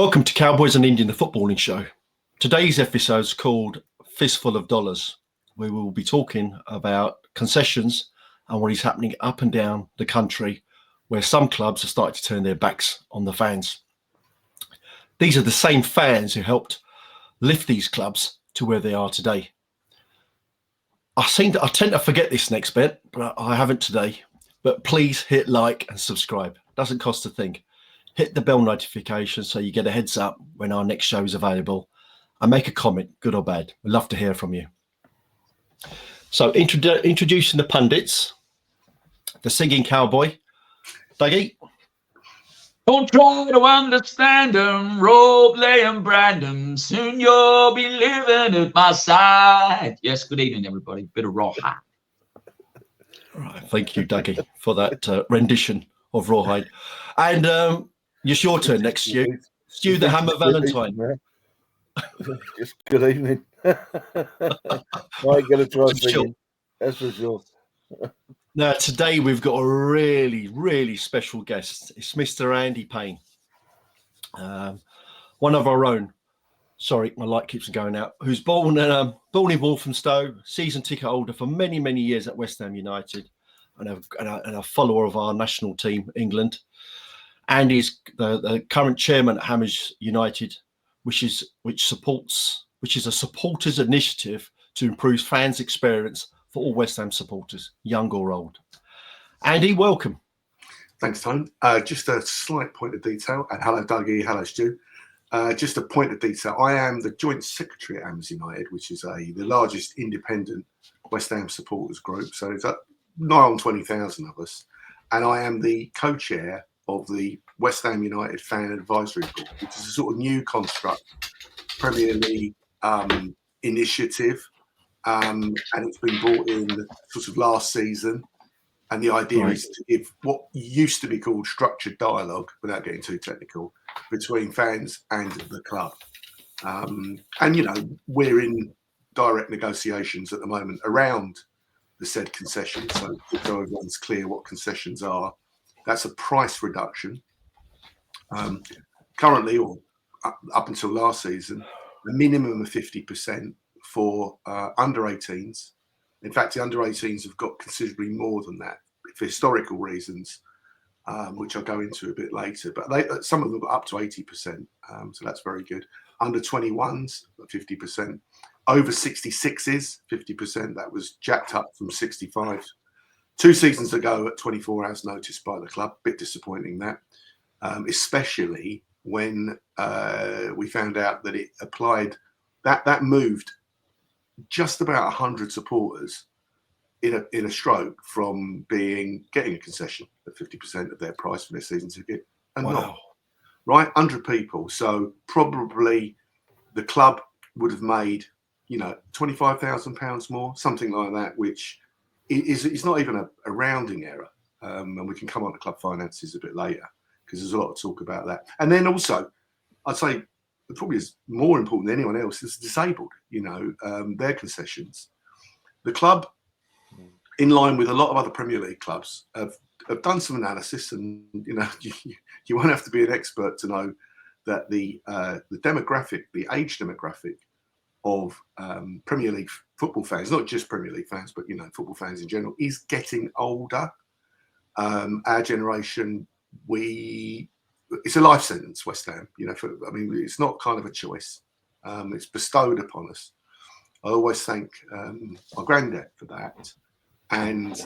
Welcome to Cowboys and Indian, the footballing show. Today's episode is called Fistful of Dollars. We will be talking about concessions and what is happening up and down the country, where some clubs are starting to turn their backs on the fans. These are the same fans who helped lift these clubs to where they are today. I tend to forget this next bit, but I haven't today. But please hit like and subscribe. Doesn't cost a thing. Hit the bell notification so you get a heads up when our next show is available, and make a comment, good or bad. We'd love to hear from you. So introducing the pundits, the singing cowboy, Duggy. Don't try to understand them, Robley and Brandon. Soon you'll be living at my side. Yes, good evening, everybody. Bit of rawhide. Right, thank you, Duggy, for that rendition of rawhide. And it's your turn next, Stu. Stu the Hammer Valentine. Just good evening. I ain't going to try singing. That's for sure. Now, today we've got a really, really special guest. It's Mr. Andy Payne, one of our own. Sorry, my light keeps going out. Who's born in Walthamstow, season ticket holder for many, many years at West Ham United, and a follower of our national team, England. And is the current chairman at Hammers United, which is a supporters initiative to improve fans' experience for all West Ham supporters, young or old. Andy, welcome. Thanks, Tone. Just a slight point of detail, and hello, Dougie, hello, Stu. Just a point of detail. I am the joint secretary at Hammers United, which is the largest independent West Ham supporters group. So it's nigh on 20,000 of us, and I am the co-chair of the West Ham United Fan Advisory Board, which is a sort of new construct, Premier League initiative, and it's been brought in sort of last season. And the idea is to give what used to be called structured dialogue, without getting too technical, between fans and the club. And, you know, we're in direct negotiations at the moment around the said concessions. So everyone's clear what concessions are. That's a price reduction. Currently, or up until last season, a minimum of 50% for under 18s. In fact, the under 18s have got considerably more than that for historical reasons, which I'll go into a bit later. But some of them got up to 80%, so that's very good. Under 21s, 50%. Over 66s, 50%. That was jacked up from 65. 2 seasons ago at 24 hours notice by the club. Bit disappointing that, especially when we found out that it applied, that moved just about 100 supporters in a stroke from getting a concession at 50% of their price for their season ticket and not, right? 100 people. So probably the club would have made, you know, £25,000 more, something like that, which is not even a rounding error. And we can come on to club finances a bit later because there's a lot to talk about that. And then also, I'd say probably is more important than anyone else is disabled, you know, their concessions. The club, in line with a lot of other Premier League clubs, have done some analysis, and you know, you won't have to be an expert to know that the demographic, the age demographic of Premier League football fans, not just Premier League fans, but you know, football fans in general, is getting older. Our generation, it's a life sentence, West Ham. You know, it's not kind of a choice. It's bestowed upon us. I always thank my granddad for that. And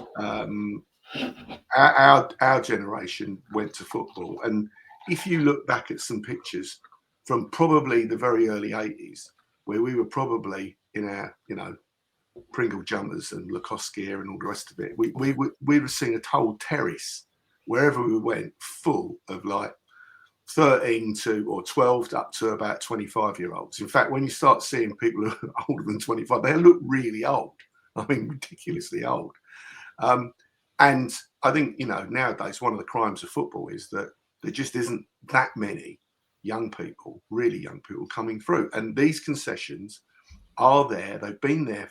our generation went to football. And if you look back at some pictures from probably the very early 80s, where we were probably in our, you know, Pringle jumpers and Lacoste gear and all the rest of it, we were seeing a whole terrace wherever we went, full of like 13 to or 12 up to about 25-year-olds. In fact, when you start seeing people who are older than 25, they look really old. I mean, ridiculously old. And I think, you know, nowadays, one of the crimes of football is that there just isn't that many young people, really young people coming through. And these concessions are there. They've been there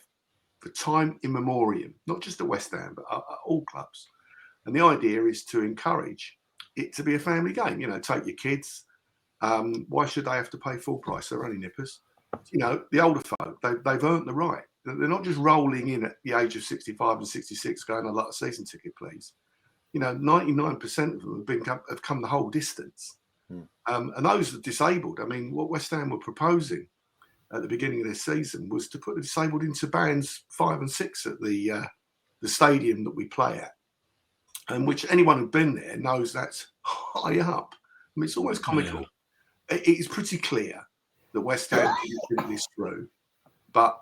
for time immemorial, not just at West Ham, but at all clubs. And the idea is to encourage it to be a family game. You know, take your kids, Why should they have to pay full price? They're only nippers. You know, the older folk, they've earned the right. They're not just rolling in at the age of 65 and 66 going, I'd like a season ticket, please. You know, 99% of them have come the whole distance. And those that are disabled, I mean, what West Ham were proposing at the beginning of this season was to put the disabled into bands 5 and 6 at the stadium that we play at, and which anyone who's been there knows that's high up. I mean, it's almost comical. Yeah. It is pretty clear that West Ham didn't think this through, but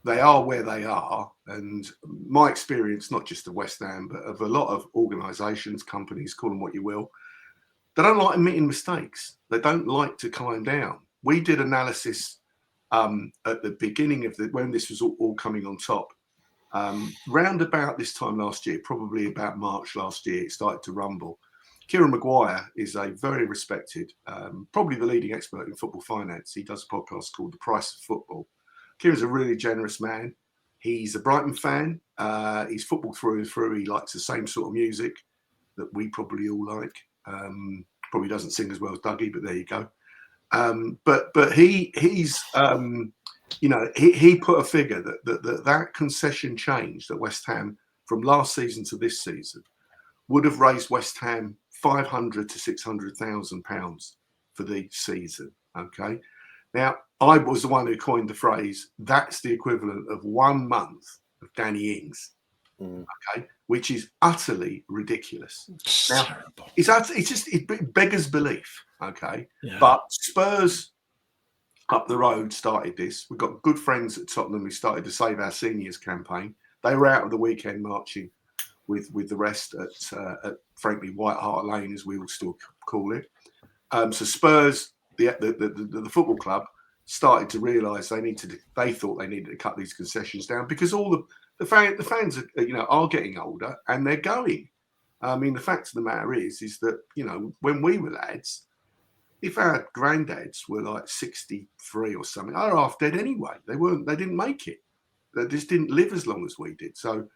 they are where they are. And my experience, not just of West Ham, but of a lot of organisations, companies, call them what you will, they don't like admitting mistakes. They don't like to climb down. We did analysis at the beginning of when this was all coming on top. Round about this time last year, probably about March last year, it started to rumble. Kieran Maguire is a very respected, probably the leading expert in football finance. He does a podcast called The Price of Football. Kieran's a really generous man. He's a Brighton fan. He's football through and through. He likes the same sort of music that we probably all like. Probably doesn't sing as well as Duggy, but there you go. But he's you know, he put a figure that concession change that West Ham from last season to this season would have raised West Ham £500,000 to £600,000 for the season. Okay. Now, I was the one who coined the phrase, that's the equivalent of 1 month of Danny Ings. Okay, which is utterly ridiculous. Now, it beggars belief. Okay, yeah. But Spurs up the road started this. We've got good friends at Tottenham who started the Save Our Seniors campaign. They were out of the weekend marching with the rest at frankly White Hart Lane, as we will still call it. So Spurs, the football club, started to realise they thought they needed to cut these concessions down because all the fans are getting older and they're going. I mean, the fact of the matter is that, you know, when we were lads, if our granddads were like 63 or something, they're half dead anyway. They didn't make it. They just didn't live as long as we did. So,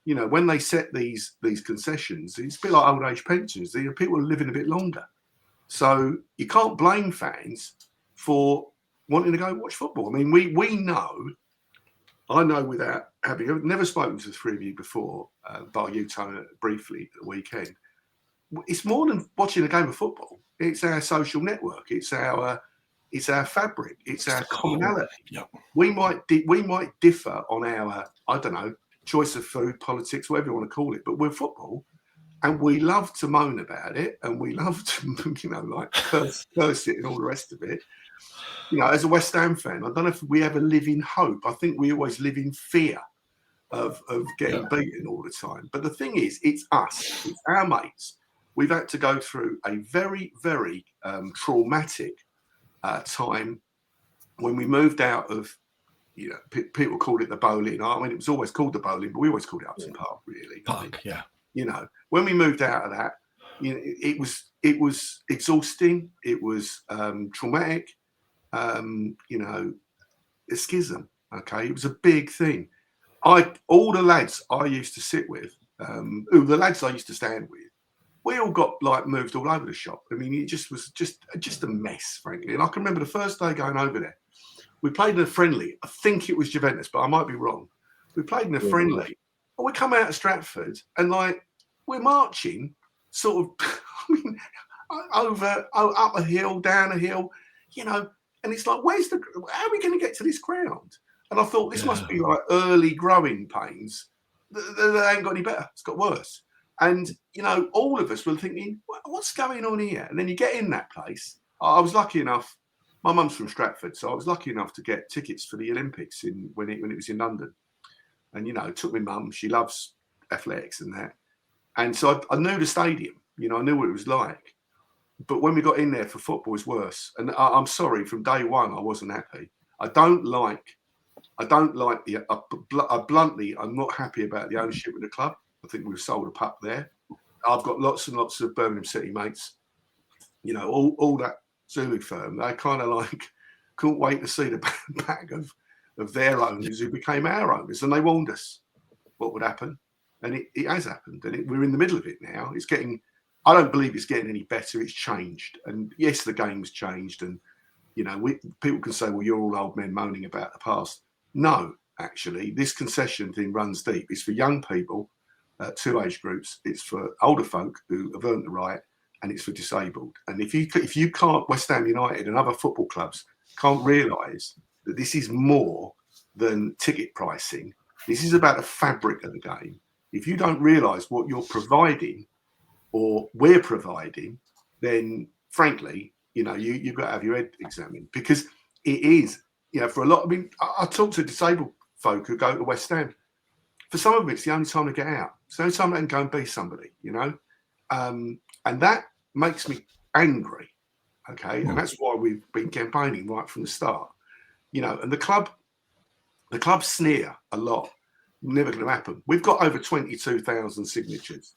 you know, when they set these concessions, it's a bit like old age pensions. People are living a bit longer. So you can't blame fans for wanting to go watch football. I mean, we know, I know without I've never spoken to the three of you before, bar you, Tony, briefly at the weekend. It's more than watching a game of football. It's our social network. It's our fabric. It's our commonality. Yeah. We might differ on our, I don't know, choice of food, politics, whatever you want to call it, but we're football, and we love to moan about it, and we love to, you know, like curse it and all the rest of it. You know, as a West Ham fan, I don't know if we ever live in hope. I think we always live in fear of getting beaten all the time. But the thing is, it's us, it's our mates. We've had to go through a very, very traumatic time when we moved out of, you know, people called it the bowling. I mean, it was always called the bowling, but we always called it Upton Park, really. Park, yeah. You know, when we moved out of that, you know, it was exhausting. It was traumatic. You know, a schism. Okay, it was a big thing. All the lads I used to sit with, the lads I used to stand with, we all got like moved all over the shop. I mean, it just was just a mess, frankly. And I can remember the first day going over there. We played in a friendly. I think it was Juventus, but I might be wrong. We played in a friendly. And we come out of Stratford and like we're marching sort of I mean, up a hill, down a hill, you know, and it's like, how are we going to get to this ground? And I thought this must be like early growing pains. They ain't got any better. It's got worse. And, you know, all of us were thinking, what's going on here? And then you get in that place. I was lucky enough. My mum's from Stratford, so I was lucky enough to get tickets for the Olympics when it was in London. And, you know, took my mum. She loves athletics and that. And so I knew the stadium. You know, I knew what it was like. But when we got in there for football, it was worse. And I'm sorry, from day one, I wasn't happy. I don't like bluntly, I'm not happy about the ownership of the club. I think we've sold a pup there. I've got lots and lots of Birmingham City mates. You know, all that Zulu firm, they kind of like couldn't wait to see the back of their owners who became our owners. And they warned us what would happen. And it has happened. And we're in the middle of it now. It's getting I don't believe it's getting any better. It's changed, and yes, the game's changed, and people can say, well, you're all old men moaning about the past. No, actually, this concession thing runs deep. It's for young people, 2 age groups. It's for older folk who have earned the right, and it's for disabled. And if you can't, West Ham United and other football clubs can't realise that this is more than ticket pricing. This is about the fabric of the game. If you don't realise what you're providing or we're providing, then frankly, you've got to have your head examined, because it is, for a lot. I mean, I talk to disabled folk who go to West Ham. For some of them, it's the only time they get out. It's the only time they can go and be somebody, and that makes me angry. Okay, and that's why we've been campaigning right from the start. And the club sneer a lot. Never going to happen. We've got over 22,000 signatures.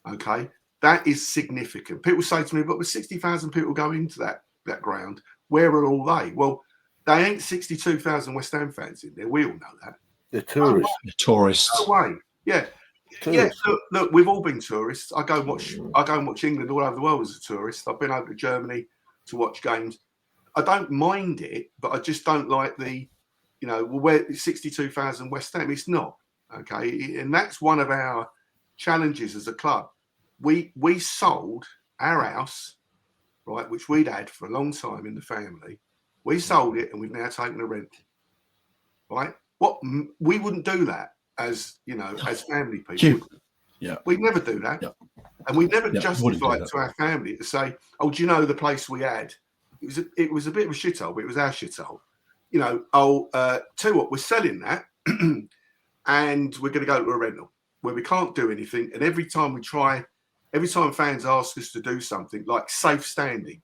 Okay. That is significant. People say to me, but with 60,000 people going into that ground, where are all they? Well, they ain't 62,000 West Ham fans in there. We all know that. They're tourists. The tourists. No way. Yeah. Tourists. Yeah. Look, we've all been tourists. I go and watch England all over the world as a tourist. I've been over to Germany to watch games. I don't mind it, but I just don't like the, where 62,000 West Ham. It's not. Okay. And that's one of our challenges as a club. We sold our house, right, which we'd had for a long time in the family. We sold it, and we've now taken a rental. Right? What we wouldn't do that as as family people. Yeah, we'd never do that, and we'd never justify it to our family to say, "Oh, do you know the place we had? It was a bit of a shithole, but it was our shithole." Tell you what, we're selling that, and we're going to go to a rental where we can't do anything, and every time fans ask us to do something like safe standing,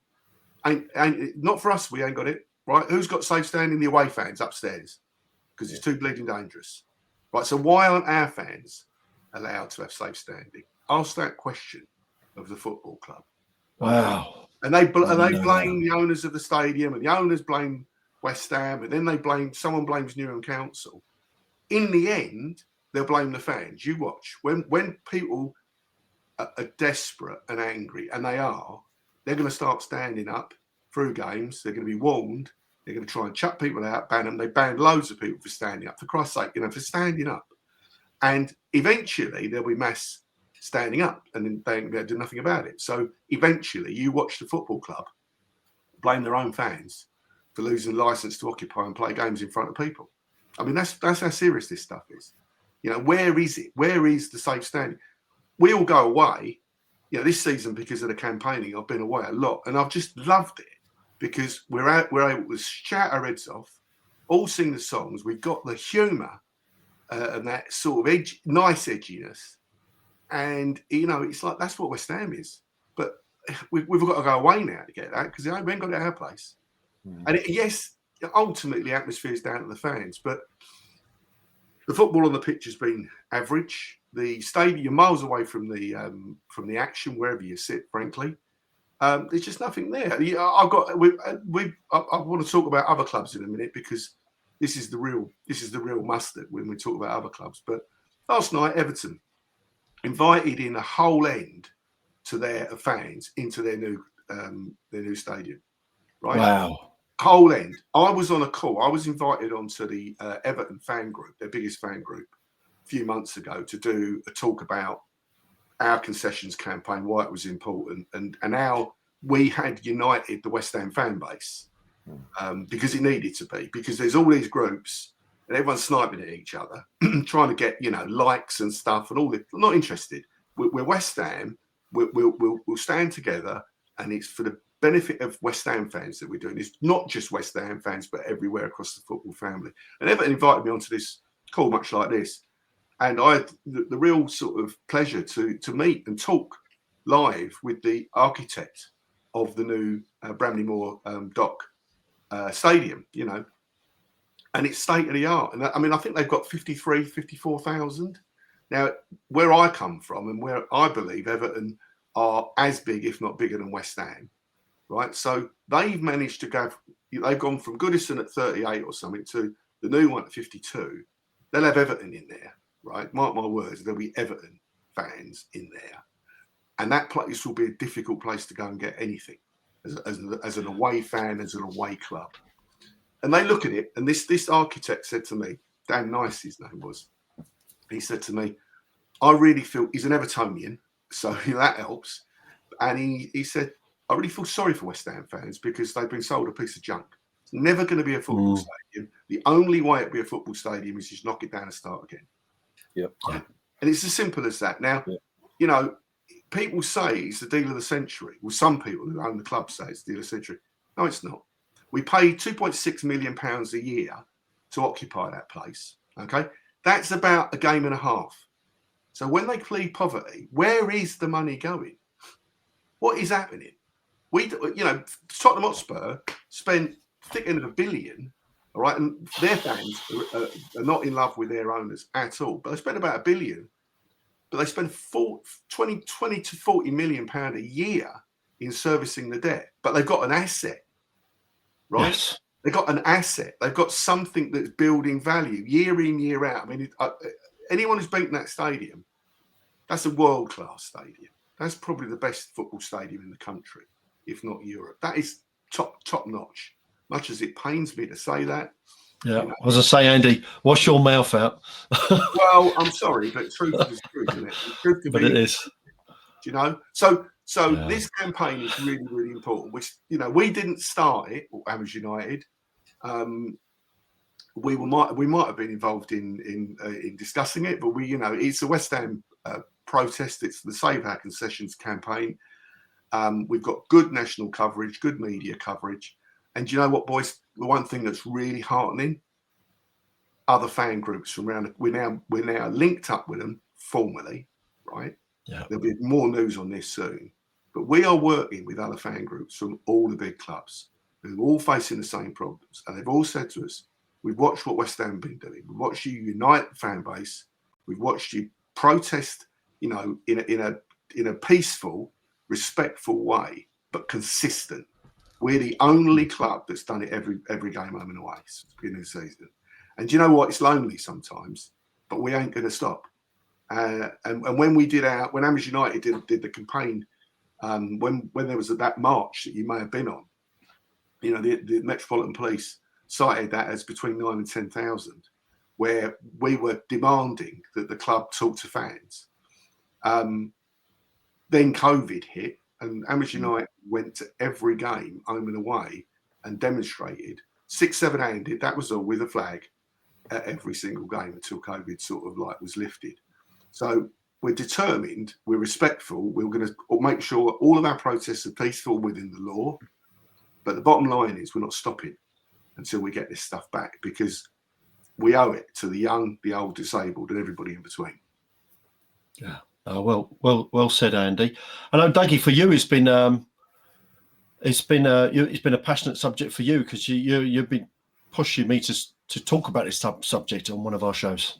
and not for us, we ain't got it, right? Who's got safe standing? The away fans upstairs, because it's too bleeding dangerous, right? So why aren't our fans allowed to have safe standing? Ask that question of the football club. Wow. And they blame the owners of the stadium, and the owners blame West Ham, and then someone blames Newham Council. In the end, they'll blame the fans. You watch when people are desperate and angry, and they're going to start standing up through games. They're going to be warned. They're going to try and chuck people out, ban them. They banned loads of people for standing up, for Christ's sake, for standing up. And eventually there'll be mass standing up, and then they'll do nothing about it. So eventually you watch the football club blame their own fans for losing the license to occupy and play games in front of people. I mean, that's how serious this stuff is. Where is it? Where is the safe standing? We all go away, this season because of the campaigning. I've been away a lot, and I've just loved it because we're able to shout our heads off, all sing the songs. We've got the humour and that sort of nice edginess, and it's like that's what West Ham is. But we've got to go away now to get that, because we ain't got it at our place. And ultimately, the atmosphere is down to the fans, but the football on the pitch has been average. The stadium, miles away from the action, wherever you sit, frankly, there's just nothing there. I want to talk about other clubs in a minute, because this is the real mustard when we talk about other clubs. But last night, Everton invited in a whole end to their fans into their new stadium. Right? Wow. Whole end. I was on a call. I was invited onto the Everton fan group, their biggest fan group, a few months ago, to do a talk about our concessions campaign, why it was important, and how we had united the West Ham fan base, because it needed to be, because there's all these groups and everyone's sniping at each other, trying to get likes and stuff and all this. I'm not interested. We're West Ham. We'll stand together, and it's for the benefit of West Ham fans that we're doing. It's not just West Ham fans, but everywhere across the football family. And Everton invited me onto this call, much like this, and I had the real sort of pleasure to meet and talk live with the architect of the new Bramley Moor Dock stadium, and it's state of the art. And I think they've got 54,000. Now, where I come from and where I believe Everton are as big, if not bigger, than West Ham, right? So they've managed to they've gone from Goodison at 38 or something to the new one at 52. They'll have Everton in there, right? Mark my words, there'll be Everton fans in there. and that place will be a difficult place to go and get anything as an away fan, as an away club. And they look at it, and this architect said to me, Dan Nice, his name was, he said to me, I really feel, he's an Evertonian, so that helps. And he said, I really feel sorry for West Ham fans because they've been sold a piece of junk. It's never going to be a football stadium. The only way it'll be a football stadium is just knock it down and start again. Yep. And it's as simple as that. Now, you know, people say it's the deal of the century. Well, some people who own the club say it's the deal of the century. No, it's not. We pay £2.6 million a year to occupy that place. Okay, that's about a game and a half. So when they plead poverty, where is the money going? What is happening? Tottenham Hotspur spent thick end of $1 billion, all right, and their fans are not in love with their owners at all. But they spend about $1 billion, but they spend 20 to 40 million pound a year in servicing the debt. But they've got an asset, right? Yes. They've got an asset. They've got something that's building value year in, year out. I mean, anyone who's been in that stadium, that's a world-class stadium. That's probably the best football stadium in the country, if not Europe. That is top-notch. Much as it pains me to say that. Yeah, as I say, Andy, wash your mouth out. Well, I'm sorry, but truth is truth, isn't it? Truth but it is. Do you know? So this campaign is really, really important. Which, you know, we didn't start it, Hammers United. We might have been involved in discussing it, but it's a West Ham protest. It's the Save Our Concessions campaign. We've got good national coverage, good media coverage, and do you know what, boys? The one thing that's really heartening: other fan groups from around. We're now linked up with them formally, right? Yeah. There'll be more news on this soon, but we are working with other fan groups from all the big clubs who are all facing the same problems, and they've all said to us, we've watched what West Ham have been doing. We've watched you unite the fan base. We've watched you protest, in a peaceful, respectful way, but consistent. We're the only club that's done it every game home and away since the beginning of the season. And do you know what? It's lonely sometimes, but we ain't going to stop. And when Hammers United did the campaign, when there was that march that you may have been on, the Metropolitan Police cited that as between 9,000 and 10,000, where we were demanding that the club talk to fans. Then COVID hit, and Hammers United went to every game, home and away, and demonstrated 6-7-handed. That was all with a flag at every single game until COVID sort of was lifted. So we're determined, we're respectful. We're going to make sure all of our protests are peaceful within the law. But the bottom line is we're not stopping until we get this stuff back, because we owe it to the young, the old, disabled, and everybody in between. Yeah. Well said, Andy. I know, Duggy, for you, it's been a passionate subject for you, because you've been pushing me to talk about this subject on one of our shows.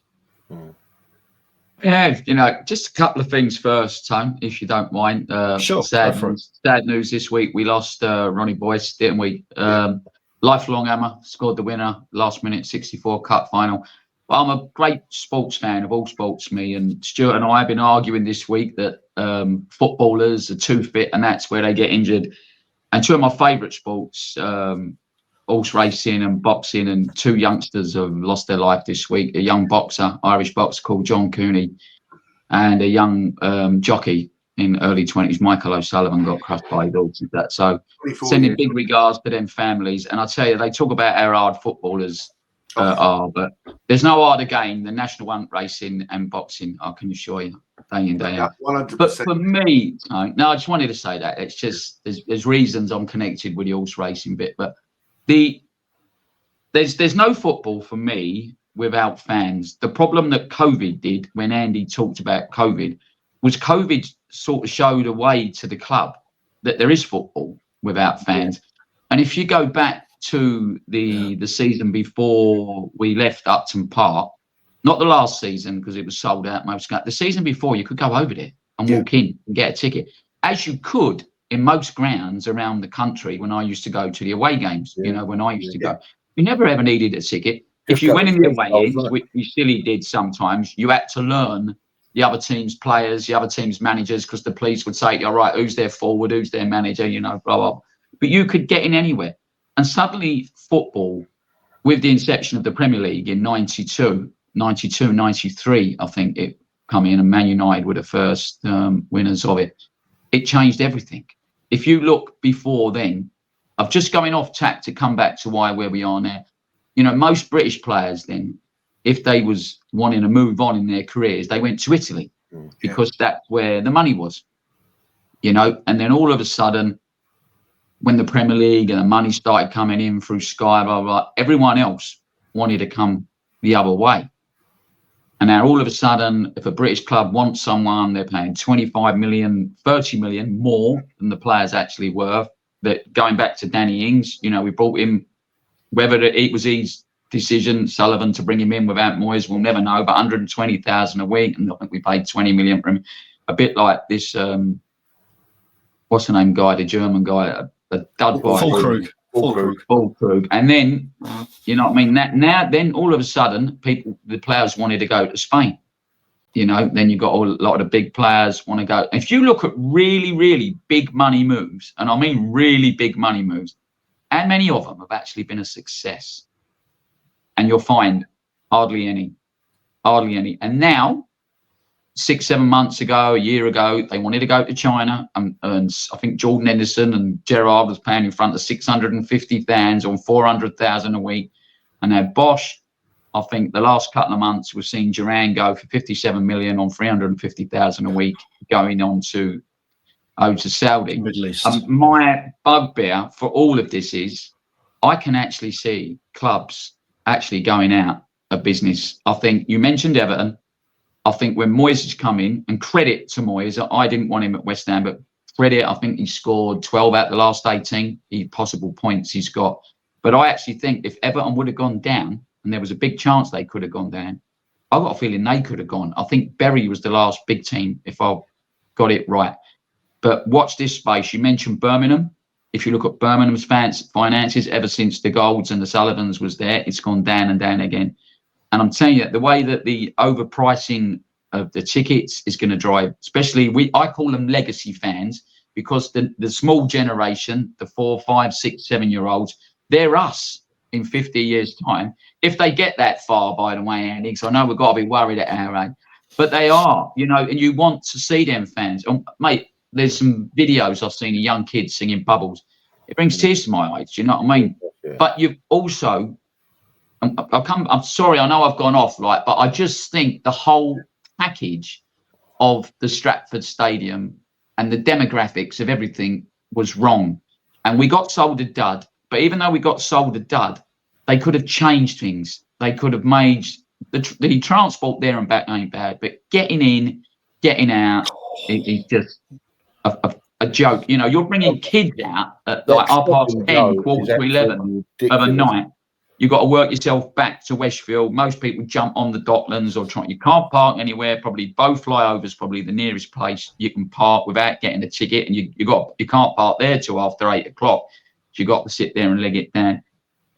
Yeah, just a couple of things first, Tone, if you don't mind. Sure. Sad news this week. We lost Ronnie Boyce, didn't we? Lifelong Hammer, scored the winner, last minute 64 cup final. But I'm a great sports fan of all sports, me, and Stuart and I have been arguing this week that footballers are too fit and that's where they get injured. And two of my favourite sports, horse racing and boxing, and two youngsters have lost their life this week. A young boxer, Irish boxer called John Cooney, and a young jockey in early 20s, Michael O'Sullivan, got crushed by his horse. So sending big regards to them families. And I tell you, they talk about how hard footballers are, but there's no harder game than national hunt racing and boxing, I can assure you, day in, day out. 100%. But for me, I just wanted to say that. It's just, there's reasons I'm connected with the horse racing bit, but there's no football for me without fans. The problem that COVID did, when Andy talked about COVID, was COVID sort of showed a way to the club that there is football without fans. And if you go back to the season before we left Upton Park, not the last season because it was sold out most, the season before, you could go over there and walk in and get a ticket, as you could in most grounds around the country when I used to go to the away games. When I used to go, you never ever needed a ticket. If you went in the away games, which you silly did sometimes, you had to learn the other team's players, the other team's managers, because the police would say, all right, who's their forward, who's their manager, you know, blah, blah. But you could get in anywhere. And suddenly football, with the inception of the Premier League in 92, 93, I think it come in, and Man United were the first winners of it. It changed everything. If you look before then, I'm just going off tack to come back to where we are now. You know, most British players then, if they was wanting to move on in their careers, they went to Italy because that's where the money was, you know. And then all of a sudden, when the Premier League and the money started coming in through Sky, blah, blah, everyone else wanted to come the other way. And now all of a sudden, if a British club wants someone, they're paying 25 million, 30 million more than the player's actually worth. That going back to Danny Ings, you know, we brought him, whether it was his decision, Sullivan, to bring him in without Moyes, we'll never know, but 120,000 a week, and I think we paid 20 million for him. A bit like this, what's the name guy, the German guy, a dud boy. Füllkrug. And then, you know what I mean, now then all of a sudden, the players wanted to go to Spain. You know, then you got a lot of the big players want to go. If you look at really, really big money moves, and I mean really big money moves, how many of them have actually been a success? And you'll find hardly any. And now, 6-7 months ago, a year ago, they wanted to go to China, and I think Jordan Henderson and Jarrod was playing in front of 650 fans on 400,000 a week. And now Bosch, I think the last couple of months we've seen Duran go for 57 million on 350,000 a week, going on to Saudi. Middle East. My bugbear for all of this is I can actually see clubs actually going out of business. I think you mentioned Everton. I think when Moyes has come in, and credit to Moyes, I didn't want him at West Ham, but credit, I think he scored 12 out of the last 18 possible points he's got. But I actually think if Everton would have gone down, and there was a big chance they could have gone down, I got a feeling they could have gone. I think Bury was the last big team, if I got it right. But watch this space. You mentioned Birmingham. If you look at Birmingham's finances, ever since the Golds and the Sullivans was there, it's gone down and down again. And I'm telling you, the way that the overpricing of the tickets is going to drive, especially I call them legacy fans, because the small generation, the 4, 5, 6, 7-year-olds, they're us in 50 years' time. If they get that far, by the way, Andy, because I know we've got to be worried at our age, but they are, you know, and you want to see them fans. Mate, there's some videos I've seen of young kids singing Bubbles. It brings tears to my eyes, you know what I mean? Yeah. But you've also, I'm sorry, I know I've gone off, right? But I just think the whole package of the Stratford Stadium and the demographics of everything was wrong. And we got sold a dud. But even though we got sold a dud, they could have changed things. They could have made the transport there and back ain't bad, but getting in, getting out, it's just a joke. You know, you're bringing kids out at like 10:30, 11 of a night. You've got to work yourself back to Westfield. Most people jump on the Docklands or try. You can't park anywhere. Probably both flyovers, probably the nearest place you can park without getting a ticket, and you can't park there till after 8 o'clock. So you got to sit there and leg it down.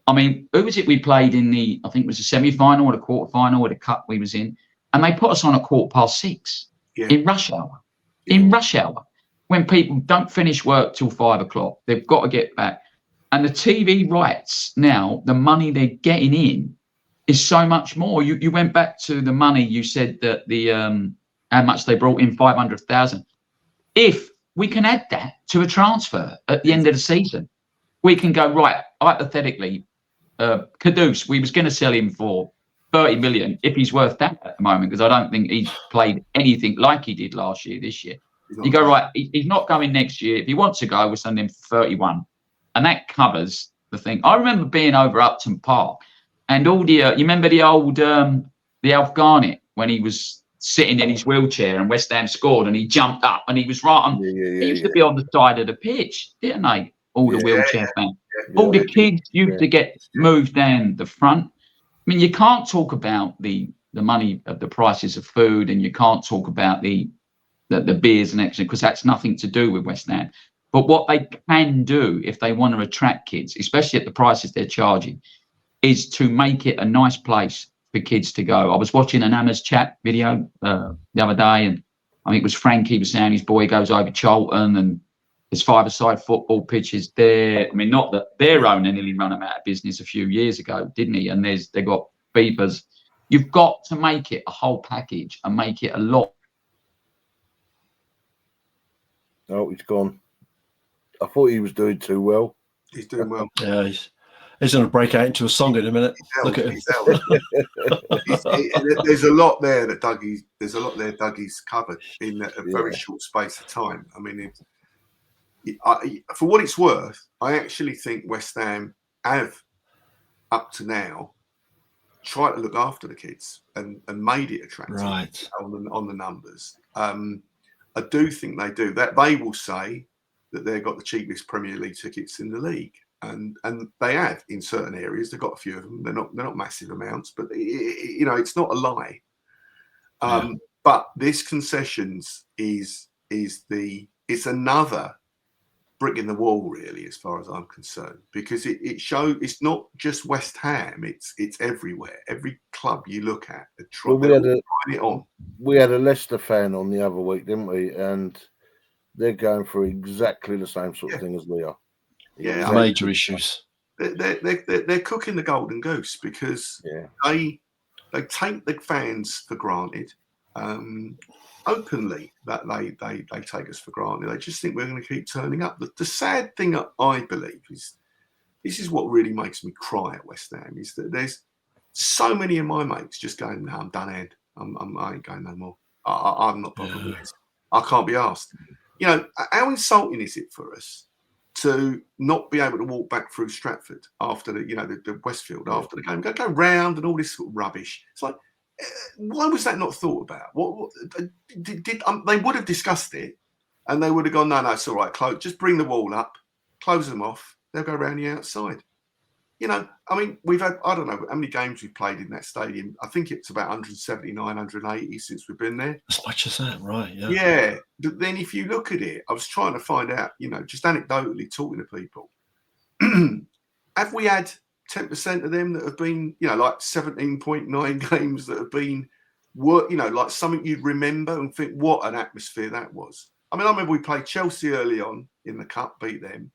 I mean, who was it we played in I think it was the semi-final or the quarter-final or the cup we was in, and they put us on at 6:15 in rush hour. In rush hour, when people don't finish work till 5 o'clock, they've got to get back. And the TV rights now, the money they're getting in is so much more. You went back to the money. You said that how much they brought in, 500,000. If we can add that to a transfer at the end of the season, we can go, right, hypothetically, Caduce, we was going to sell him for 30 million if he's worth that at the moment, because I don't think he's played anything like he did last year, this year. You go, right, he's not going next year. If he wants to go, we'll send him for 31. And that covers the thing. I remember being over Upton Park, and all the, you remember the old, the Alf Garnett, when he was sitting in his wheelchair and West Ham scored and he jumped up and he was right on, he used to be on the side of the pitch, didn't they? All the wheelchair fans. All the kids used to get moved down the front. I mean, you can't talk about the money of the prices of food, and you can't talk about the beers and extra, because that's nothing to do with West Ham. But what they can do if they want to attract kids, especially at the prices they're charging, is to make it a nice place for kids to go. I was watching an Amers chat video the other day, and I think it was Frankie was saying his boy goes over Charlton and there's five-a-side football pitches there. I mean, not that their owner nearly run them out of business a few years ago, didn't he? And they got beepers. You've got to make it a whole package and make it a lot. Oh, he's gone. I thought he was doing too well. He's doing well. Yeah, he's going to break out into a song in a minute. Look at him. There's a lot there that Dougie's covered in a very short space of time. I mean, for what it's worth, I actually think West Ham have, up to now, tried to look after the kids and made it attractive on the numbers. I do think they do that. They will say that they've got the cheapest Premier League tickets in the league, and they have in certain areas. They've got a few of them. They're not massive amounts, but it's not a lie. But this Concessions is another brick in the wall, really, as far as I'm concerned, because it shows it's not just West Ham, it's everywhere. Every club you look at, trying it on. We had a Leicester fan on the other week, didn't we? And they're going through exactly the same sort of thing as we are. Yeah, major issues. They're cooking the golden goose because they take the fans for granted. Openly that they take us for granted. They just think we're going to keep turning up. The sad thing, I believe, is this is what really makes me cry at West Ham, is that there's so many of my mates just going, no, I'm done, Ed. I ain't going no more. I'm not bothered with this. I can't be asked. How insulting is it for us to not be able to walk back through Stratford after the Westfield after the game, go round and all this sort of rubbish? It's like, why was that not thought about? What they would have discussed it, and they would have gone, no, it's all right. Just bring the wall up, close them off. They'll go around the outside. I mean, we've had, I don't know how many games we've played in that stadium. I think it's about 179, 180 since we've been there. As much as that, right? Yeah. Yeah. But then if you look at it, I was trying to find out, just anecdotally talking to people, have we had 10% of them that have been, like 17.9 games that have been, like something you'd remember and think, what an atmosphere that was. I mean, I remember we played Chelsea early on in the Cup, beat them.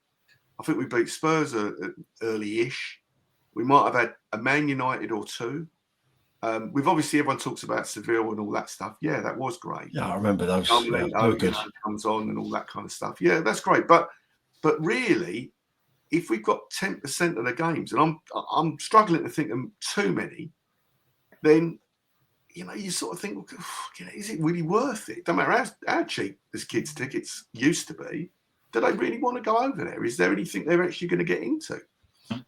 I think we beat Spurs early-ish. We might have had a Man United or two. We've obviously, everyone talks about Seville and all that stuff. Yeah, that was great. Yeah, I remember those. Good. Comes on and all that kind of stuff. Yeah, that's great. But really, if we've got 10% of the games, and I'm struggling to think of too many, then you sort of think, well, is it really worth it? Don't matter how cheap this kids' tickets used to be. Do they really want to go over there? Is there anything they're actually going to get into?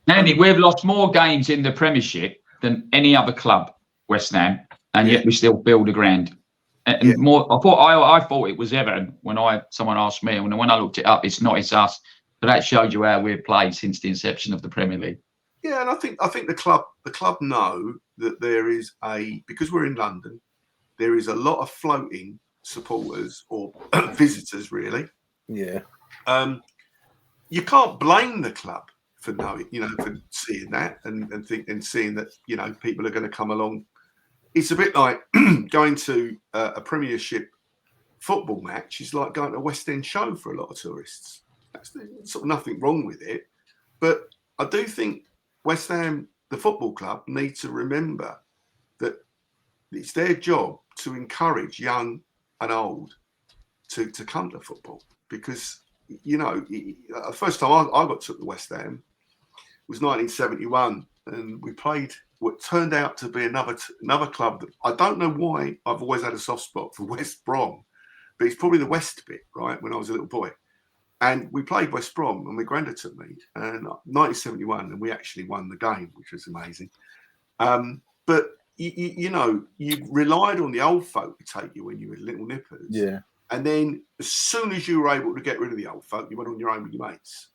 Andy, we've lost more games in the Premiership than any other club, West Ham, and yet we still build a ground. And more, I thought it was Everton when someone asked me, and when I looked it up, it's not. It's us. But that showed you how we've played since the inception of the Premier League. Yeah, and I think the club know that there is because we're in London, there is a lot of floating supporters or visitors, really. Yeah. You can't blame the club for knowing, for seeing that and seeing that, people are going to come along. It's a bit like going to a Premiership football match. It's like going to a West End show for a lot of tourists. There's sort of nothing wrong with it. But I do think West Ham, the football club, need to remember that it's their job to encourage young and old to come to football. Because, the first time I got took to West Ham was 1971, and we played what turned out to be another club that I don't know why I've always had a soft spot for West Brom, but it's probably the West bit, right, when I was a little boy. And we played West Brom, and my granddad took me, and 1971, and we actually won the game, which was amazing. But, you relied on the old folk to take you when you were little nippers. Yeah. And then as soon as you were able to get rid of the old folk, you went on your own with your mates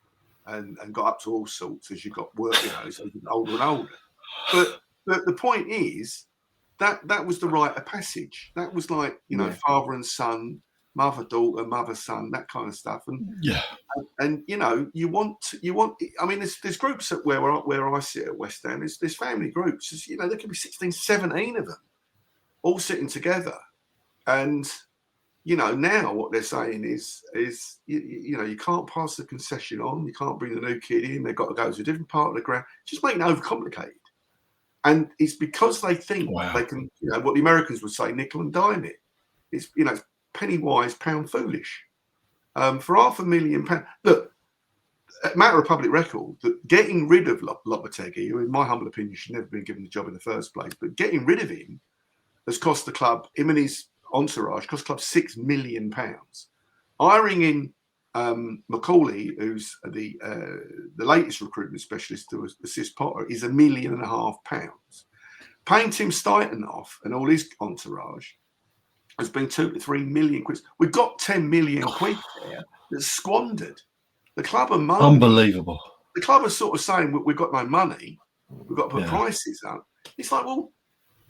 and got up to all sorts as you got work, as you got older and older. But the point is that was the rite of passage. That was like, father and son, mother, daughter, mother, son, that kind of stuff. And you know, you want. I mean, there's groups where I sit at West Ham. There's family groups. You know, there can be 16, 17 of them all sitting together. And you know, now what they're saying is you know, you can't pass the concession on. You can't bring the new kid in. They've got to go to a different part of the ground. Just making it overcomplicated. And it's because they think they can, you know, what the Americans would say, nickel and dime it. It's, you know, it's penny wise, pound foolish. For £500,000, look, a matter of public record, that getting rid of Lopetegui, who in my humble opinion should never been given the job in the first place, but getting rid of him has cost the club, him and his entourage, cost the club £6 million. Hiring in Macaulay, who's the latest recruitment specialist to assist Potter, is £1.5 million. Paying Tim Stuyton off and all his entourage has been 2 to 3 million quid. We've got 10 million quid there that's squandered. The club are moaning. Unbelievable. The club are sort of saying, we've got no money. We've got to put prices up. It's like, well,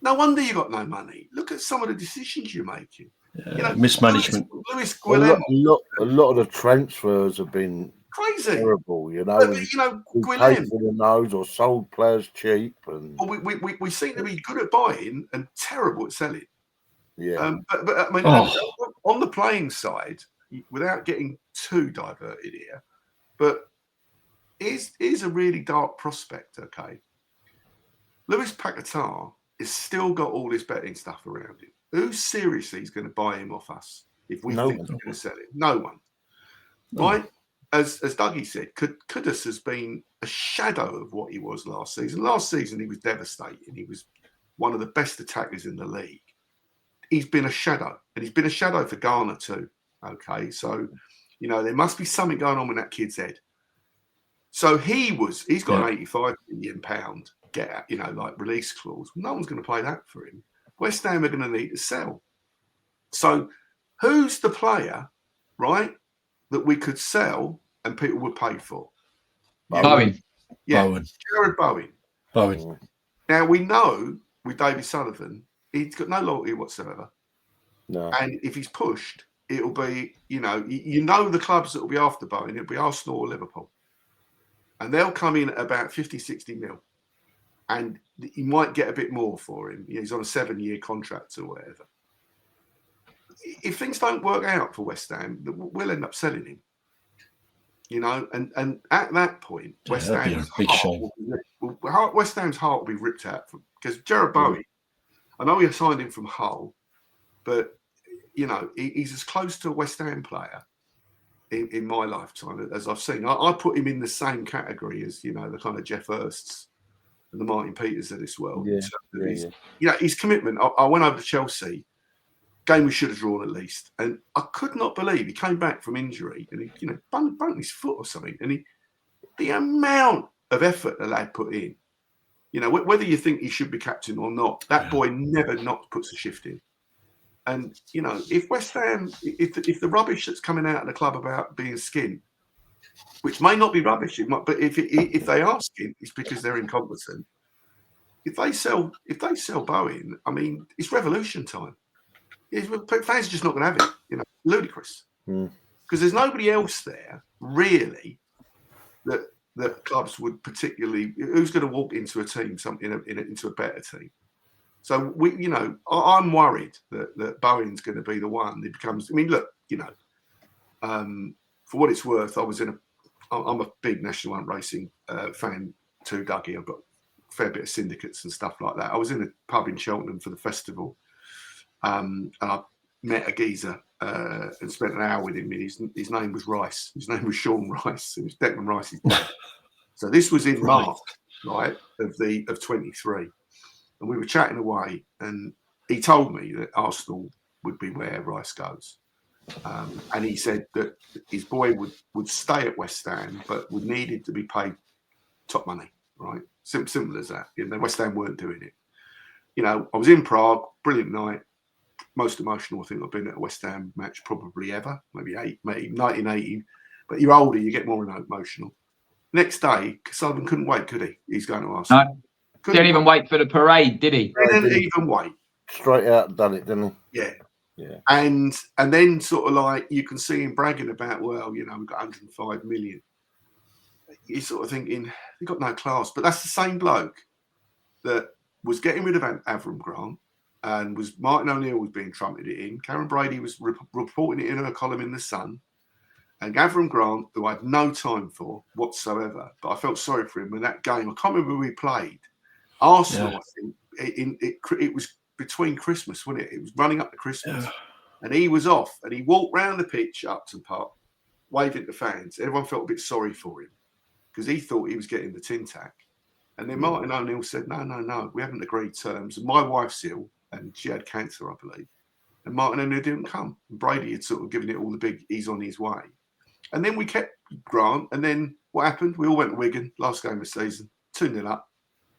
no wonder you got no money. Look at some of the decisions you're making. You know, mismanagement. Lewis Guilhem. A lot of the transfers have been crazy, terrible. You know, but, you know, Guilhem for the nose or sold players cheap, and we seem to be good at buying and terrible at selling. Yeah. But I mean, on the playing side, without getting too diverted here, but here's a really dark prospect. Okay, Lewis Paquetá has still got all this betting stuff around him. Who seriously is going to buy him off us if we think we're going to sell him? No one. Right? As Duggy said, Kudus has been a shadow of what he was last season. Last season, he was devastating. He was one of the best attackers in the league. He's been a shadow, and he's been a shadow for Ghana too. Okay, so you know there must be something going on with that kid's head. So he's got an £85 million get out, you know, like release clause. No one's going to play that for him. West Ham are going to need to sell. So who's the player, right, that we could sell and people would pay for? Bowen. Yeah, Bowen. Jarrod Bowen. Now we know with David Sullivan, he's got no loyalty whatsoever. No. And if he's pushed, it'll be, you know the clubs that will be after Bowen, it'll be Arsenal or Liverpool. And they'll come in at about 50, 60 mil. And you might get a bit more for him. He's on a 7-year contract or whatever. If things don't work out for West Ham, we'll end up selling him. You know, and at that point, West Ham's heart will be ripped out because Jarrod Bowen, I know he signed him from Hull, but you know, he's as close to a West Ham player in my lifetime as I've seen. I put him in the same category as, you know, the kind of Jeff Hursts and the Martin Peters of this world. You know, his commitment. I went over to Chelsea, game we should have drawn at least, and I could not believe he came back from injury and he, you know, bumped his foot or something, and the amount of effort the lad put in, you know, whether you think he should be captain or not, that boy never not puts a shift in. And you know, if West Ham, if the rubbish that's coming out of the club about being skint, which may not be rubbish, but if they are skint, it's because they're incompetent. If they sell Bowen, I mean, it's revolution time. Fans are just not going to have it. You know, ludicrous. Because there's nobody else there really that clubs would particularly. Who's going to walk into a team, into a better team? So you know, I'm worried that Bowen's going to be the one that becomes. I mean, look, you know, for what it's worth, I'm a big National Hunt Racing fan too, Duggy. I've got a fair bit of syndicates and stuff like that. I was in a pub in Cheltenham for the festival, and I met a geezer and spent an hour with him. His name was Rice. His name was Sean Rice. It was Declan Rice's dad. So this was in March, right, of 23. And we were chatting away, and he told me that Arsenal would be where Rice goes. And he said that his boy would stay at West Ham, but would needed to be paid top money, right? Simple as that. You know, West Ham weren't doing it. You know, I was in Prague, brilliant night. Most emotional I think I've been at a West Ham match probably ever, maybe 1980. But you're older, you get more emotional. Next day, Sullivan couldn't wait, could he? He's going to Arsenal. No. Didn't even wait for the parade, did he? Didn't even wait. Straight out and done it, didn't he? Yeah. Yeah. And then sort of like you can see him bragging about, well, we've got 105 million. You're sort of thinking, they've got no class. But that's the same bloke that was getting rid of Avram Grant, and was Martin O'Neill was being trumpeted in. Karen Brady was reporting it in her column in The Sun. And Avram Grant, who I had no time for whatsoever, but I felt sorry for him in that game. I can't remember who we played. Arsenal, I think. It was between Christmas, wasn't it? It was running up to Christmas. Yeah. And he was off, and he walked round the pitch at Upton Park, waving to fans. Everyone felt a bit sorry for him because he thought he was getting the tin tack. And then Martin O'Neill said, no, we haven't agreed terms. And my wife's ill, and she had cancer, I believe. And Martin O'Neill didn't come. And Brady had sort of given it all the big, he's on his way. And then we kept Grant. And then what happened? We all went to Wigan, last game of the season, 2-0 up,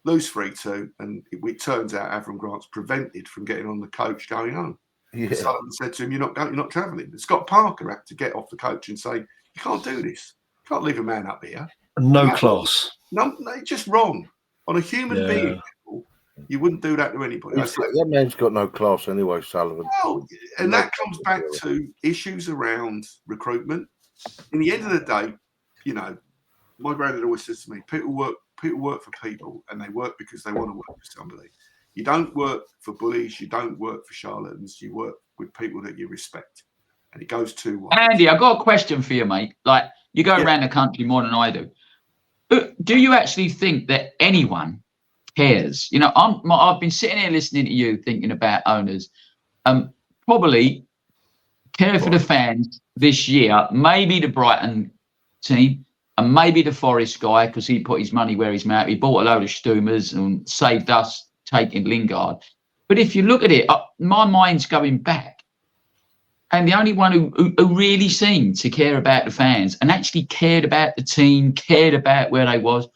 lose 3-2. And it turns out Avram Grant's prevented from getting on the coach going home. Yeah. Sullivan said to him, you're not travelling. And Scott Parker had to get off the coach and say, you can't do this. You can't leave a man up here. No class. No, it's just wrong. On a human being level, you wouldn't do that to anybody. That man's got no class anyway, Sullivan. Well, and that comes back to issues around recruitment. In the end of the day, my granddad always says to me, people work for people, and they work because they want to work for somebody. You don't work for bullies. You don't work for charlatans. You work with people that you respect. And it goes two ways. Andy, I've got a question for you, mate. Like, you go around the country more than I do. But do you actually think that anyone cares? I've been sitting here listening to you thinking about owners. Probably care for the fans this year, maybe the Brighton team, and maybe the Forest guy, because he put his money where his mouth. He bought a load of Stumas and saved us taking Lingard. But if you look at it, my mind's going back. And the only one who really seemed to care about the fans and actually cared about the team, cared about where they was,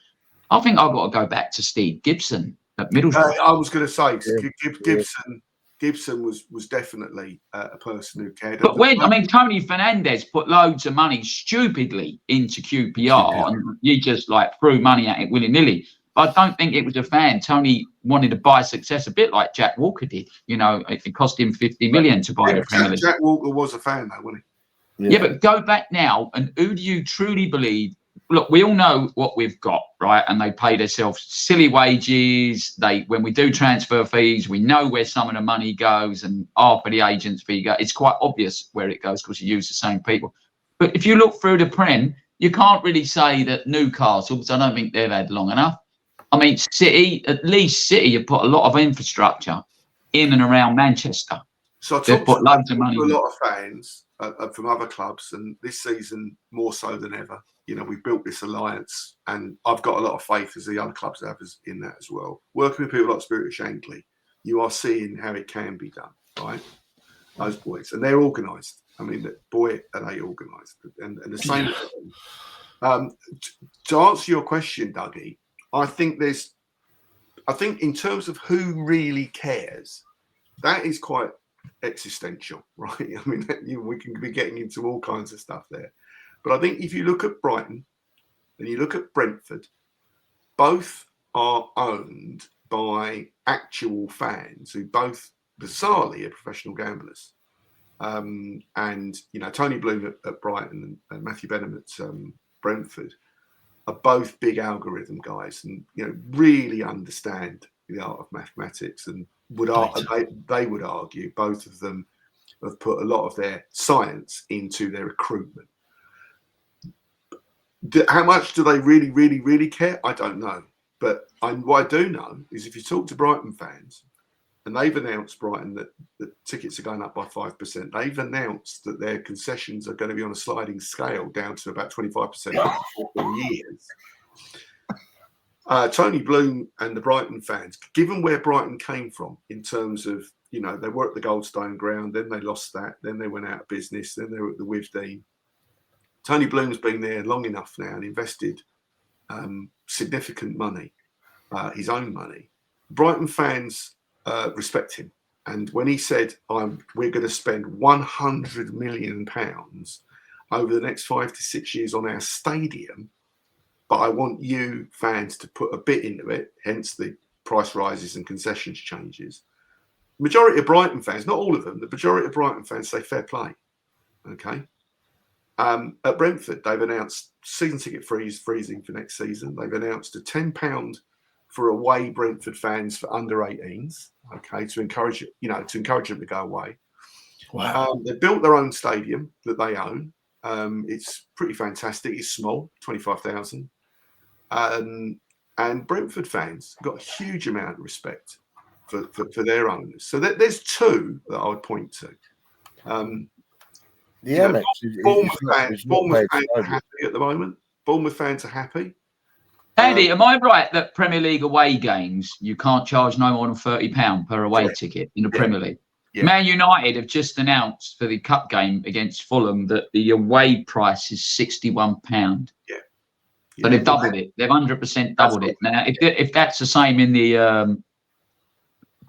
I think I've got to go back to Steve Gibson at Middlesbrough. I was going to say, Gibson was definitely a person who cared. But Tony Fernandez put loads of money stupidly into QPR, and you just threw money at it willy-nilly. But I don't think it was a fan. Tony wanted to buy success, a bit like Jack Walker did. It cost him 50 million to buy the Premier League. Jack Walker was a fan, though, wasn't he? Yeah, but go back now, and who do you truly believe? Look, we all know what we've got, right? And they pay themselves silly wages. When we do transfer fees, we know where some of the money goes, and half of the agent's fee goes. It's quite obvious where it goes because you use the same people. But if you look through the Prem, you can't really say that Newcastle, because I don't think they've had long enough. City, at least City have put a lot of infrastructure in and around Manchester. So they've put loads of money. A lot of fans from other clubs, and this season more so than ever. We've built this alliance, and I've got a lot of faith, as the other clubs have, in that as well. Working with people like Spirit of Shankly, you are seeing how it can be done, right? Those boys, and they're organised. Boy, are they organised, and the same. To answer your question, Dougie, I think in terms of who really cares, that is quite existential, right? We can be getting into all kinds of stuff there. But I think if you look at Brighton and you look at Brentford, both are owned by actual fans who both bizarrely are professional gamblers. And Tony Bloom at Brighton and Matthew Benham at Brentford are both big algorithm guys, and really understand the art of mathematics, and they would argue both of them have put a lot of their science into their recruitment. How much do they really, really, really care? I don't know. But what I do know is if you talk to Brighton fans, and they've announced, Brighton, that the tickets are going up by 5%. They've announced that their concessions are going to be on a sliding scale down to about 25% for years. Tony Bloom and the Brighton fans, given where Brighton came from in terms of, they were at the Goldstone Ground, then they lost that, then they went out of business, then they were at the Wivdean. Tony Bloom's been there long enough now and invested significant money, his own money. Brighton fans respect him. And when he said, we're going to spend £100 million over the next 5 to 6 years on our stadium, but I want you fans to put a bit into it, hence the price rises and concessions changes. majority of Brighton fans, not all of them, the majority of Brighton fans say fair play. Okay. At Brentford, they've announced season ticket freezing for next season. They've announced a £10 for away Brentford fans for under 18s. Okay, to encourage them to go away. Wow. They built their own stadium that they own. It's pretty fantastic. It's small, 25,000. And Brentford fans got a huge amount of respect for their owners. So there's two that I would point to. The Amex Bournemouth fans are happy at the moment. Bournemouth fans are happy. Andy, am I right that Premier League away games, you can't charge no more than £30 per away ticket in the Premier League? Yeah. Man United have just announced for the cup game against Fulham that the away price is £61. Yeah. So they've doubled it. They've 100% doubled it. Now, if that's the same in the